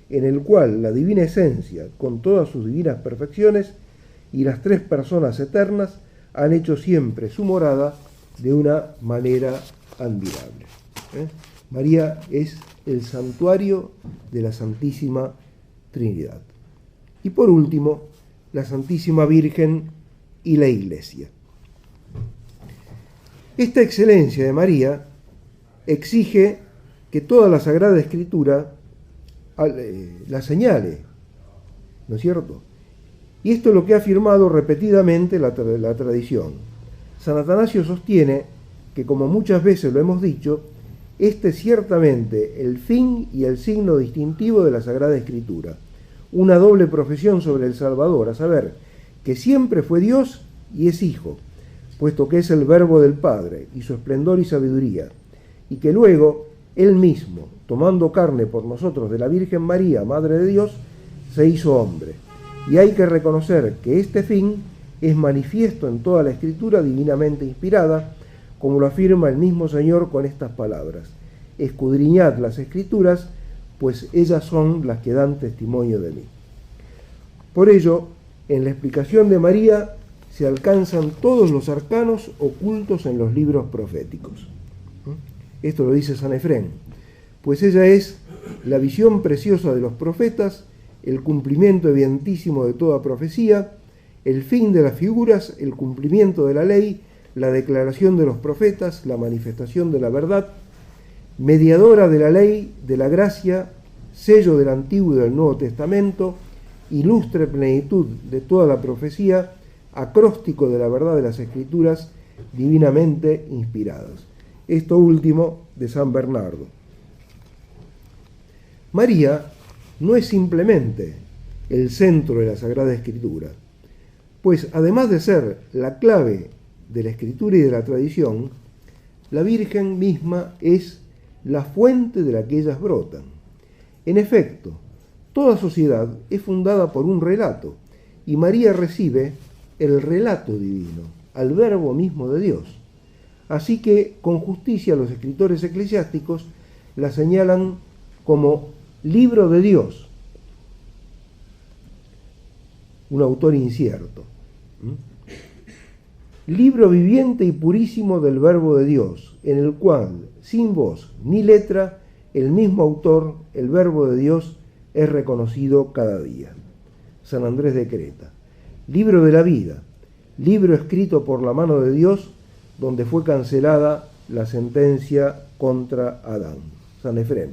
en el cual la divina esencia, con todas sus divinas perfecciones, y las tres personas eternas han hecho siempre su morada de una manera admirable. María es el santuario de la Santísima Trinidad. Y por último, la Santísima Virgen y la Iglesia. Esta excelencia de María exige que toda la Sagrada Escritura la señale, ¿no es cierto? Y esto es lo que ha afirmado repetidamente la tradición. San Atanasio sostiene que, como muchas veces lo hemos dicho, este es ciertamente el fin y el signo distintivo de la Sagrada Escritura, una doble profesión sobre el Salvador, a saber, que siempre fue Dios y es Hijo, puesto que es el Verbo del Padre y su esplendor y sabiduría, y que luego Él mismo, tomando carne por nosotros de la Virgen María, Madre de Dios, se hizo hombre. Y hay que reconocer que este fin es manifiesto en toda la Escritura divinamente inspirada, como lo afirma el mismo Señor con estas palabras: escudriñad las Escrituras, pues ellas son las que dan testimonio de mí. Por ello, en la explicación de María se alcanzan todos los arcanos ocultos en los libros proféticos. Esto lo dice San Efrén, pues ella es la visión preciosa de los profetas, el cumplimiento evidentísimo de toda profecía, el fin de las figuras, el cumplimiento de la ley, la declaración de los profetas, la manifestación de la verdad, mediadora de la ley, de la gracia, sello del Antiguo y del Nuevo Testamento, ilustre plenitud de toda la profecía, acróstico de la verdad de las Escrituras divinamente inspiradas. Esto último de San Bernardo. María no es simplemente el centro de la Sagrada Escritura, pues además de ser la clave de la Escritura y de la tradición, la Virgen misma es la fuente de la que ellas brotan. En efecto, toda sociedad es fundada por un relato, y María recibe el relato divino, al Verbo mismo de Dios. Así que, con justicia, los escritores eclesiásticos la señalan como libro de Dios, un autor incierto. Libro viviente y purísimo del Verbo de Dios, en el cual, sin voz ni letra, el mismo autor, el Verbo de Dios, es reconocido cada día. San Andrés de Creta. Libro de la vida, libro escrito por la mano de Dios, donde fue cancelada la sentencia contra Adán. San Efrén.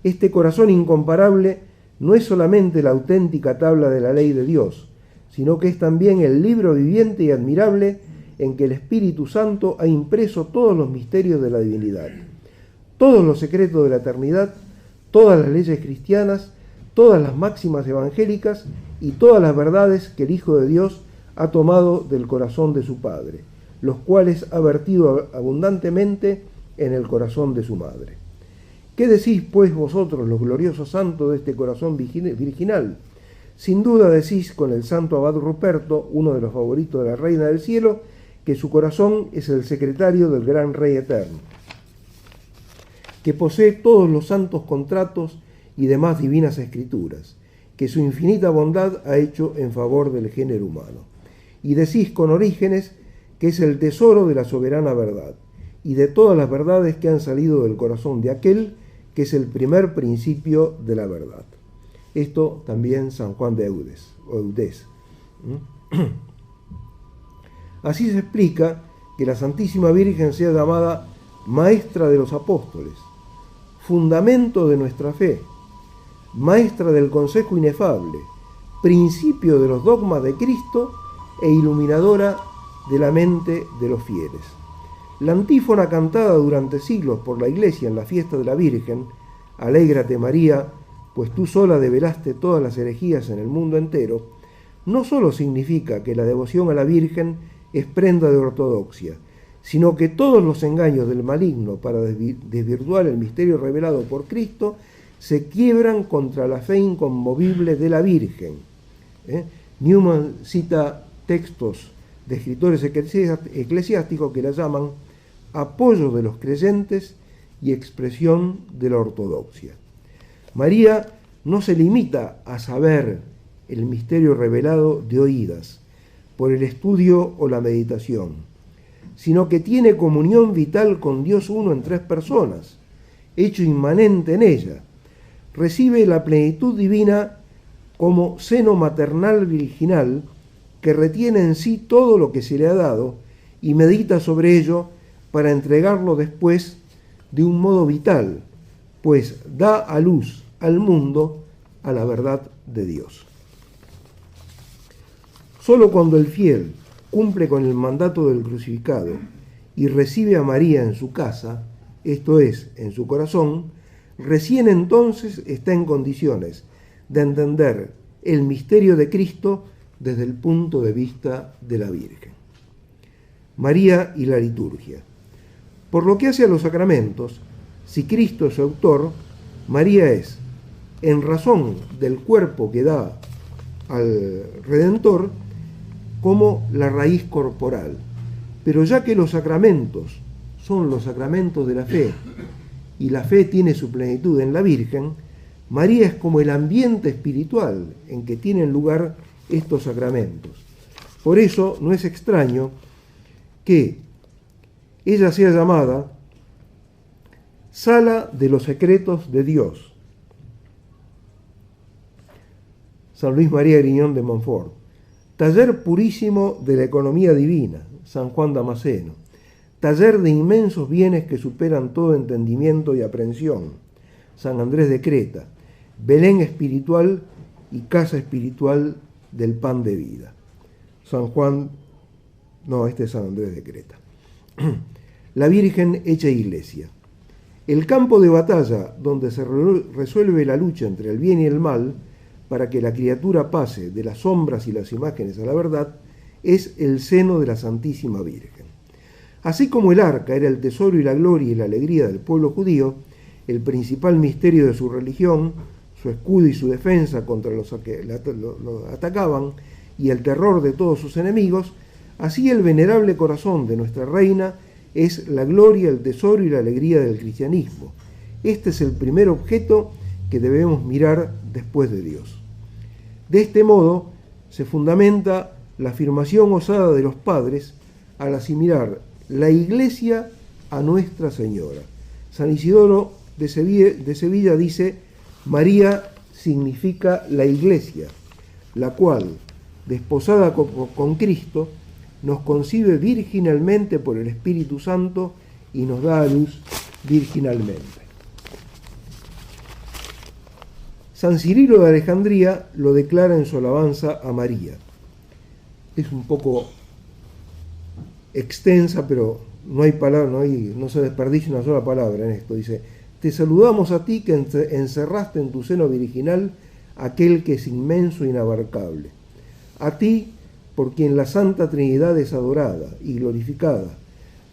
Este corazón incomparable no es solamente la auténtica tabla de la ley de Dios, sino que es también el libro viviente y admirable en que el Espíritu Santo ha impreso todos los misterios de la divinidad, todos los secretos de la eternidad, todas las leyes cristianas, todas las máximas evangélicas y todas las verdades que el Hijo de Dios ha tomado del corazón de su Padre, los cuales ha vertido abundantemente en el corazón de su Madre. ¿Qué decís, pues, vosotros, los gloriosos santos de este corazón virginal? Sin duda decís con el santo abad Ruperto, uno de los favoritos de la Reina del Cielo, que su corazón es el secretario del gran Rey eterno, que posee todos los santos contratos y demás divinas escrituras, que su infinita bondad ha hecho en favor del género humano. Y decís con Orígenes que es el tesoro de la soberana verdad, y de todas las verdades que han salido del corazón de aquel que es el primer principio de la verdad. Esto también San Juan de Eudes. Así se explica que la Santísima Virgen sea llamada Maestra de los Apóstoles, fundamento de nuestra fe, Maestra del consejo inefable, principio de los dogmas de Cristo e iluminadora de la mente de los fieles. La antífona cantada durante siglos por la Iglesia en la fiesta de la Virgen, Alégrate María, pues tú sola develaste todas las herejías en el mundo entero, no solo significa que la devoción a la Virgen es prenda de ortodoxia, sino que todos los engaños del maligno para desvirtuar el misterio revelado por Cristo se quiebran contra la fe inconmovible de la Virgen. Newman cita textos de escritores eclesiásticos que la llaman apoyo de los creyentes y expresión de la ortodoxia. María no se limita a saber el misterio revelado de oídas, por el estudio o la meditación, sino que tiene comunión vital con Dios uno en 3 personas, hecho inmanente en ella. Recibe la plenitud divina como seno maternal virginal que retiene en sí todo lo que se le ha dado y medita sobre ello para entregarlo después de un modo vital, pues da a luz al mundo a la verdad de Dios. Solo cuando el fiel cumple con el mandato del crucificado y recibe a María en su casa, esto es, en su corazón, recién entonces está en condiciones de entender el misterio de Cristo desde el punto de vista de la Virgen. María y la liturgia. Por lo que hace a los sacramentos, si Cristo es su autor, María es, en razón del cuerpo que da al Redentor, como la raíz corporal. Pero ya que los sacramentos son los sacramentos de la fe, y la fe tiene su plenitud en la Virgen, María es como el ambiente espiritual en que tienen lugar estos sacramentos. Por eso no es extraño que ella sea llamada sala de los secretos de Dios. San Luis María Griñón de Montfort. Taller purísimo de la economía divina, San Juan Damasceno. Taller de inmensos bienes que superan todo entendimiento y aprehensión, San Andrés de Creta. Belén espiritual y casa espiritual del pan de vida. Este es San Andrés de Creta. La Virgen hecha iglesia. El campo de batalla donde se resuelve la lucha entre el bien y el mal, para que la criatura pase de las sombras y las imágenes a la verdad, es el seno de la Santísima Virgen. Así como el arca era el tesoro y la gloria y la alegría del pueblo judío, el principal misterio de su religión, su escudo y su defensa contra los que lo atacaban, y el terror de todos sus enemigos, así el venerable corazón de nuestra reina es la gloria, el tesoro y la alegría del cristianismo. Este es el primer objeto que debemos mirar después de Dios. De este modo se fundamenta la afirmación osada de los padres al asimilar la Iglesia a Nuestra Señora. San Isidoro de Sevilla dice: María significa la Iglesia, la cual, desposada con Cristo, nos concibe virginalmente por el Espíritu Santo y nos da a luz virginalmente. San Cirilo de Alejandría lo declara en su alabanza a María. Es un poco extensa, pero no hay palabra, no se desperdicia una sola palabra en esto. Dice: te saludamos a ti que encerraste en tu seno virginal aquel que es inmenso e inabarcable. A ti, por quien la Santa Trinidad es adorada y glorificada,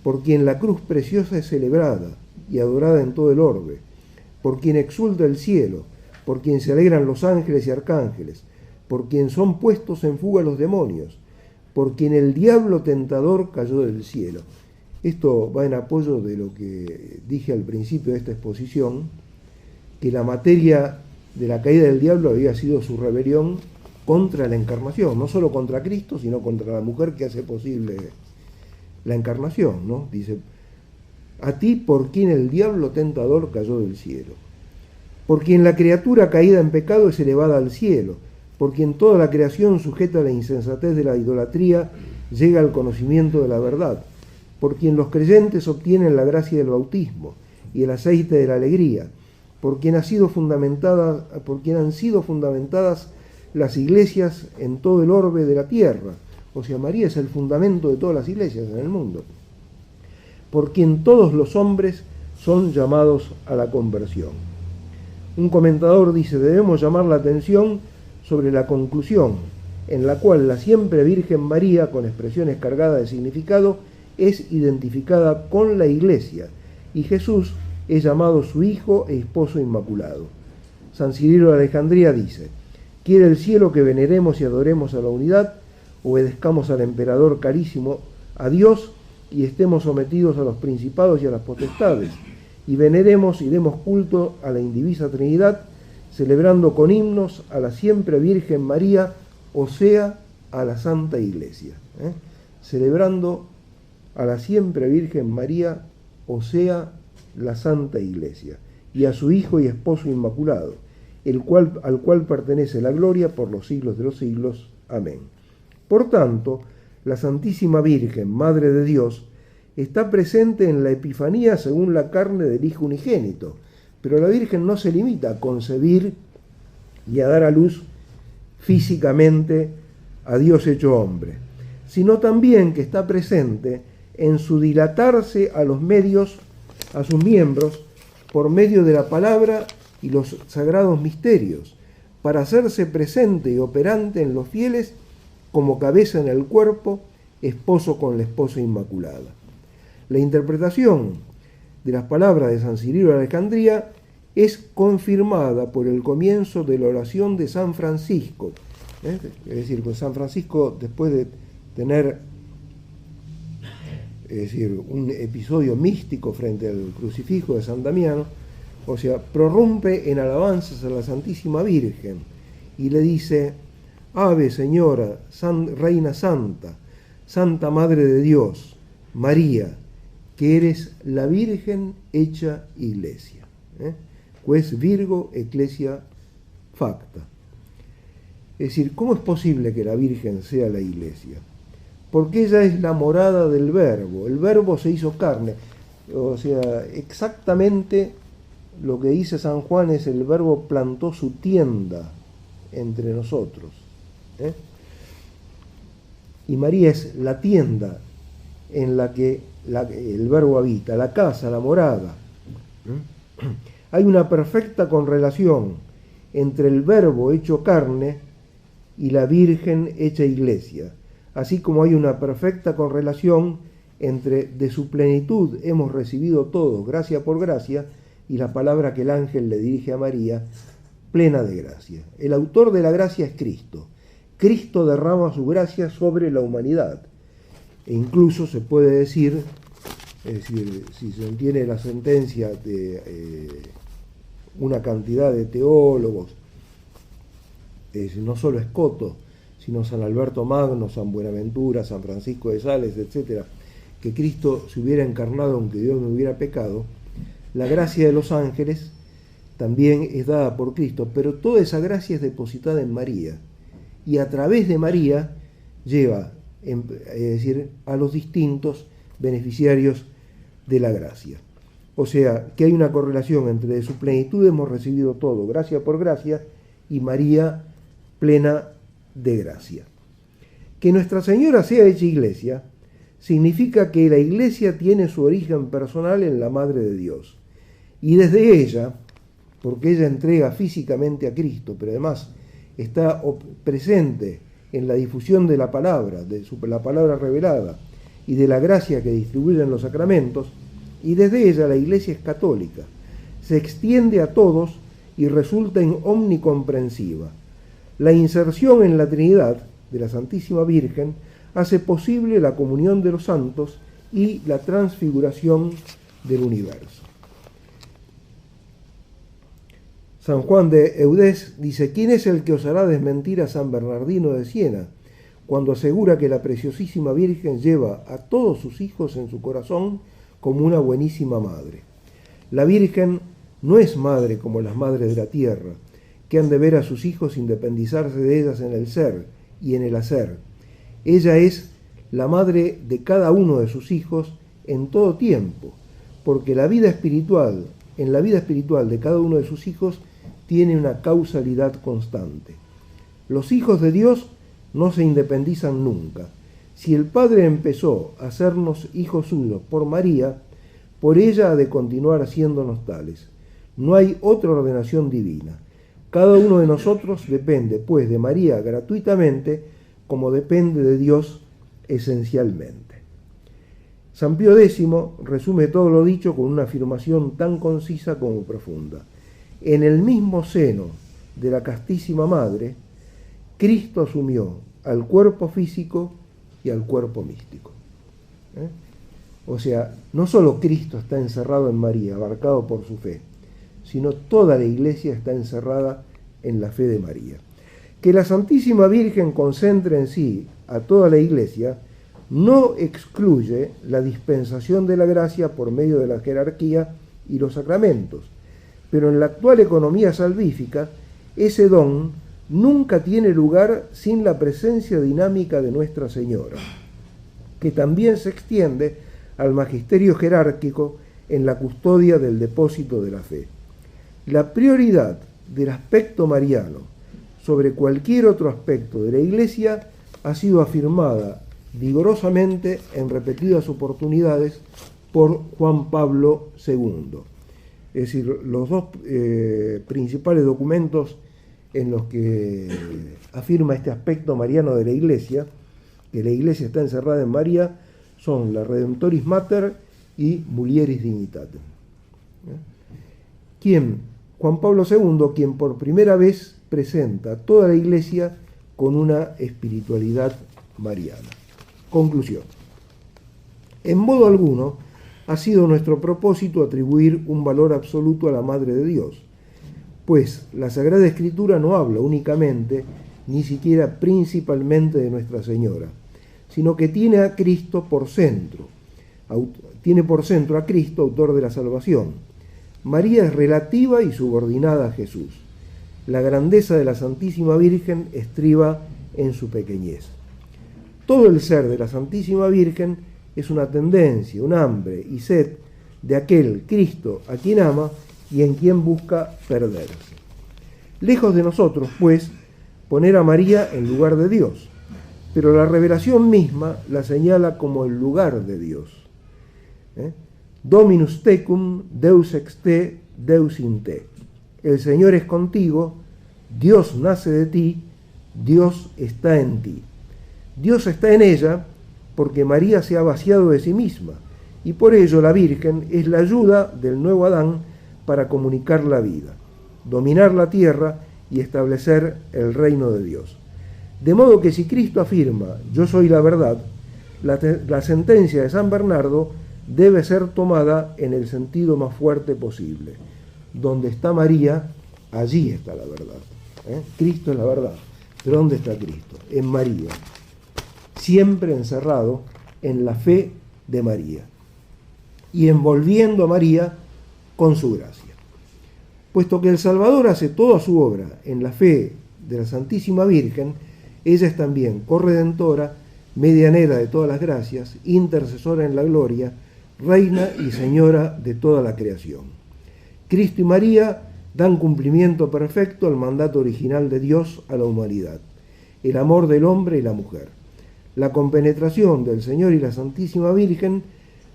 por quien la cruz preciosa es celebrada y adorada en todo el orbe, por quien exulta el cielo, por quien se alegran los ángeles y arcángeles, por quien son puestos en fuga los demonios, por quien el diablo tentador cayó del cielo. Esto va en apoyo de lo que dije al principio de esta exposición, que la materia de la caída del diablo había sido su rebelión contra la encarnación, no solo contra Cristo, sino contra la mujer que hace posible la encarnación, ¿no? Dice: a ti por quien el diablo tentador cayó del cielo, por quien la criatura caída en pecado es elevada al cielo, por quien toda la creación sujeta a la insensatez de la idolatría llega al conocimiento de la verdad, por quien los creyentes obtienen la gracia del bautismo y el aceite de la alegría, por quien han sido fundamentadas las iglesias en todo el orbe de la tierra. O sea, María es el fundamento de todas las iglesias en el mundo, por quien todos los hombres son llamados a la conversión. Un comentador dice: debemos llamar la atención sobre la conclusión, en la cual la siempre Virgen María, con expresiones cargadas de significado, es identificada con la Iglesia, y Jesús es llamado su Hijo e Esposo Inmaculado. San Cirilo de Alejandría dice: quiere el cielo que veneremos y adoremos a la unidad, obedezcamos al emperador carísimo, a Dios, y estemos sometidos a los principados y a las potestades, y veneremos y demos culto a la indivisa Trinidad, celebrando con himnos a la siempre Virgen María, o sea, a la Santa Iglesia. Celebrando a la siempre Virgen María, o sea, la Santa Iglesia, y a su Hijo y Esposo Inmaculado, al cual pertenece la gloria por los siglos de los siglos. Amén. Por tanto, la Santísima Virgen, Madre de Dios, está presente en la Epifanía según la carne del Hijo Unigénito, pero la Virgen no se limita a concebir y a dar a luz físicamente a Dios hecho hombre, sino también que está presente en su dilatarse a los medios, a sus miembros, por medio de la palabra y los sagrados misterios, para hacerse presente y operante en los fieles como cabeza en el cuerpo, esposo con la esposa inmaculada. La interpretación de las palabras de San Cirilo de Alejandría es confirmada por el comienzo de la oración de San Francisco. Es decir, con San Francisco, después de tener un episodio místico frente al crucifijo de San Damiano, o sea, prorrumpe en alabanzas a la Santísima Virgen y le dice: Ave Señora, Reina Santa, Santa Madre de Dios, María, que eres la Virgen hecha Iglesia. Ques Virgo Ecclesia Facta. Es decir, ¿cómo es posible que la Virgen sea la Iglesia? Porque ella es la morada del Verbo. El Verbo se hizo carne. O sea, exactamente lo que dice San Juan es: el Verbo plantó su tienda entre nosotros. Y María es la tienda en la que el Verbo habita, la casa, la morada. Hay una perfecta correlación entre el Verbo hecho carne y la Virgen hecha Iglesia, así como hay una perfecta correlación entre de su plenitud hemos recibido todos gracia por gracia y la palabra que el ángel le dirige a María, plena de gracia. El autor de la gracia es Cristo. Cristo derrama su gracia sobre la humanidad. E incluso se puede decir, es decir, si se entiende la sentencia de una cantidad de teólogos, no solo Escoto, sino San Alberto Magno, San Buenaventura, San Francisco de Sales, etc., que Cristo se hubiera encarnado aunque Dios no hubiera pecado, la gracia de los ángeles también es dada por Cristo, pero toda esa gracia es depositada en María, y a través de María lleva, es decir, a los distintos beneficiarios de la gracia. O sea, que hay una correlación entre de su plenitud hemos recibido todo, gracia por gracia, y María plena de gracia. Que Nuestra Señora sea hecha Iglesia significa que la Iglesia tiene su origen personal en la Madre de Dios, y desde ella, porque ella entrega físicamente a Cristo, pero además está presente en la difusión de la palabra, la palabra revelada, y de la gracia que distribuyen los sacramentos, y desde ella la Iglesia es católica, se extiende a todos y resulta omnicomprensiva. La inserción en la Trinidad de la Santísima Virgen hace posible la comunión de los santos y la transfiguración del universo. San Juan de Eudés dice: ¿quién es el que osará desmentir a San Bernardino de Siena cuando asegura que la preciosísima Virgen lleva a todos sus hijos en su corazón como una buenísima madre? La Virgen no es madre como las madres de la tierra, que han de ver a sus hijos independizarse de ellas en el ser y en el hacer. Ella es la madre de cada uno de sus hijos en todo tiempo, porque en la vida espiritual de cada uno de sus hijos tiene una causalidad constante. Los hijos de Dios no se independizan nunca. Si el Padre empezó a hacernos hijos suyos por María, por ella ha de continuar haciéndonos tales. No hay otra ordenación divina. Cada uno de nosotros depende, pues, de María gratuitamente, como depende de Dios esencialmente. San Pío X resume todo lo dicho con una afirmación tan concisa como profunda. en el mismo seno de la castísima madre, Cristo asumió al cuerpo físico y al cuerpo místico. O sea, no solo Cristo está encerrado en María, abarcado por su fe, sino toda la Iglesia está encerrada en la fe de María. Que la Santísima Virgen concentre en sí a toda la Iglesia no excluye la dispensación de la gracia por medio de la jerarquía y los sacramentos, pero en la actual economía salvífica, ese don nunca tiene lugar sin la presencia dinámica de Nuestra Señora, que también se extiende al magisterio jerárquico en la custodia del depósito de la fe. La prioridad del aspecto mariano sobre cualquier otro aspecto de la Iglesia ha sido afirmada vigorosamente en repetidas oportunidades por Juan Pablo II. Es decir, los dos principales documentos en los que afirma este aspecto mariano de la Iglesia, que la Iglesia está encerrada en María, son la Redemptoris Mater y Mulieris Dignitatem. Juan Pablo II, quien por primera vez presenta a toda la Iglesia con una espiritualidad mariana. Conclusión. En modo alguno ha sido nuestro propósito atribuir un valor absoluto a la Madre de Dios, pues la Sagrada Escritura no habla únicamente, ni siquiera principalmente de Nuestra Señora, sino que tiene a Cristo por centro. Tiene por centro a Cristo, autor de la salvación. María es relativa y subordinada a Jesús. La grandeza de la Santísima Virgen estriba en su pequeñez. Todo el ser de la Santísima Virgen es una tendencia, un hambre y sed de aquel Cristo a quien ama y en quien busca perderse. Lejos de nosotros, pues, poner a María en lugar de Dios, pero la revelación misma la señala como el lugar de Dios. Dominus tecum, Deus ex te, Deus in te. El Señor es contigo, Dios nace de ti, Dios está en ti. Dios está en ella porque María se ha vaciado de sí misma y por ello la Virgen es la ayuda del nuevo Adán para comunicar la vida, dominar la tierra y establecer el reino de Dios. De modo que si Cristo afirma, yo soy la verdad, la sentencia de San Bernardo debe ser tomada en el sentido más fuerte posible. Donde está María, allí está la verdad. Cristo es la verdad. ¿Pero dónde está Cristo? En María. Siempre encerrado en la fe de María y envolviendo a María con su gracia. Puesto que el Salvador hace toda su obra en la fe de la Santísima Virgen, ella es también corredentora, medianera de todas las gracias, intercesora en la gloria, reina y señora de toda la creación. Cristo y María dan cumplimiento perfecto al mandato original de Dios a la humanidad, el amor del hombre y la mujer. La compenetración del Señor y la Santísima Virgen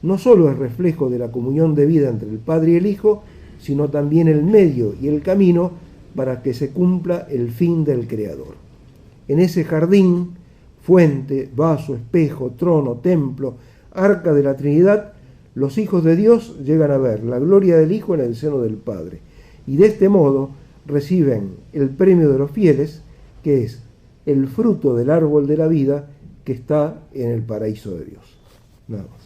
no solo es reflejo de la comunión de vida entre el Padre y el Hijo, sino también el medio y el camino para que se cumpla el fin del Creador. En ese jardín, fuente, vaso, espejo, trono, templo, arca de la Trinidad, los hijos de Dios llegan a ver la gloria del Hijo en el seno del Padre, y de este modo reciben el premio de los fieles, que es el fruto del árbol de la vida que está en el paraíso de Dios. Nada más.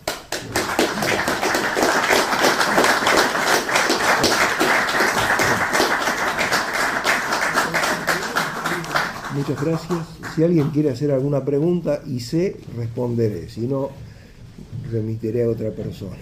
Muchas gracias. Si alguien quiere hacer alguna pregunta y sé, responderé. Si no, remitiré a otra persona.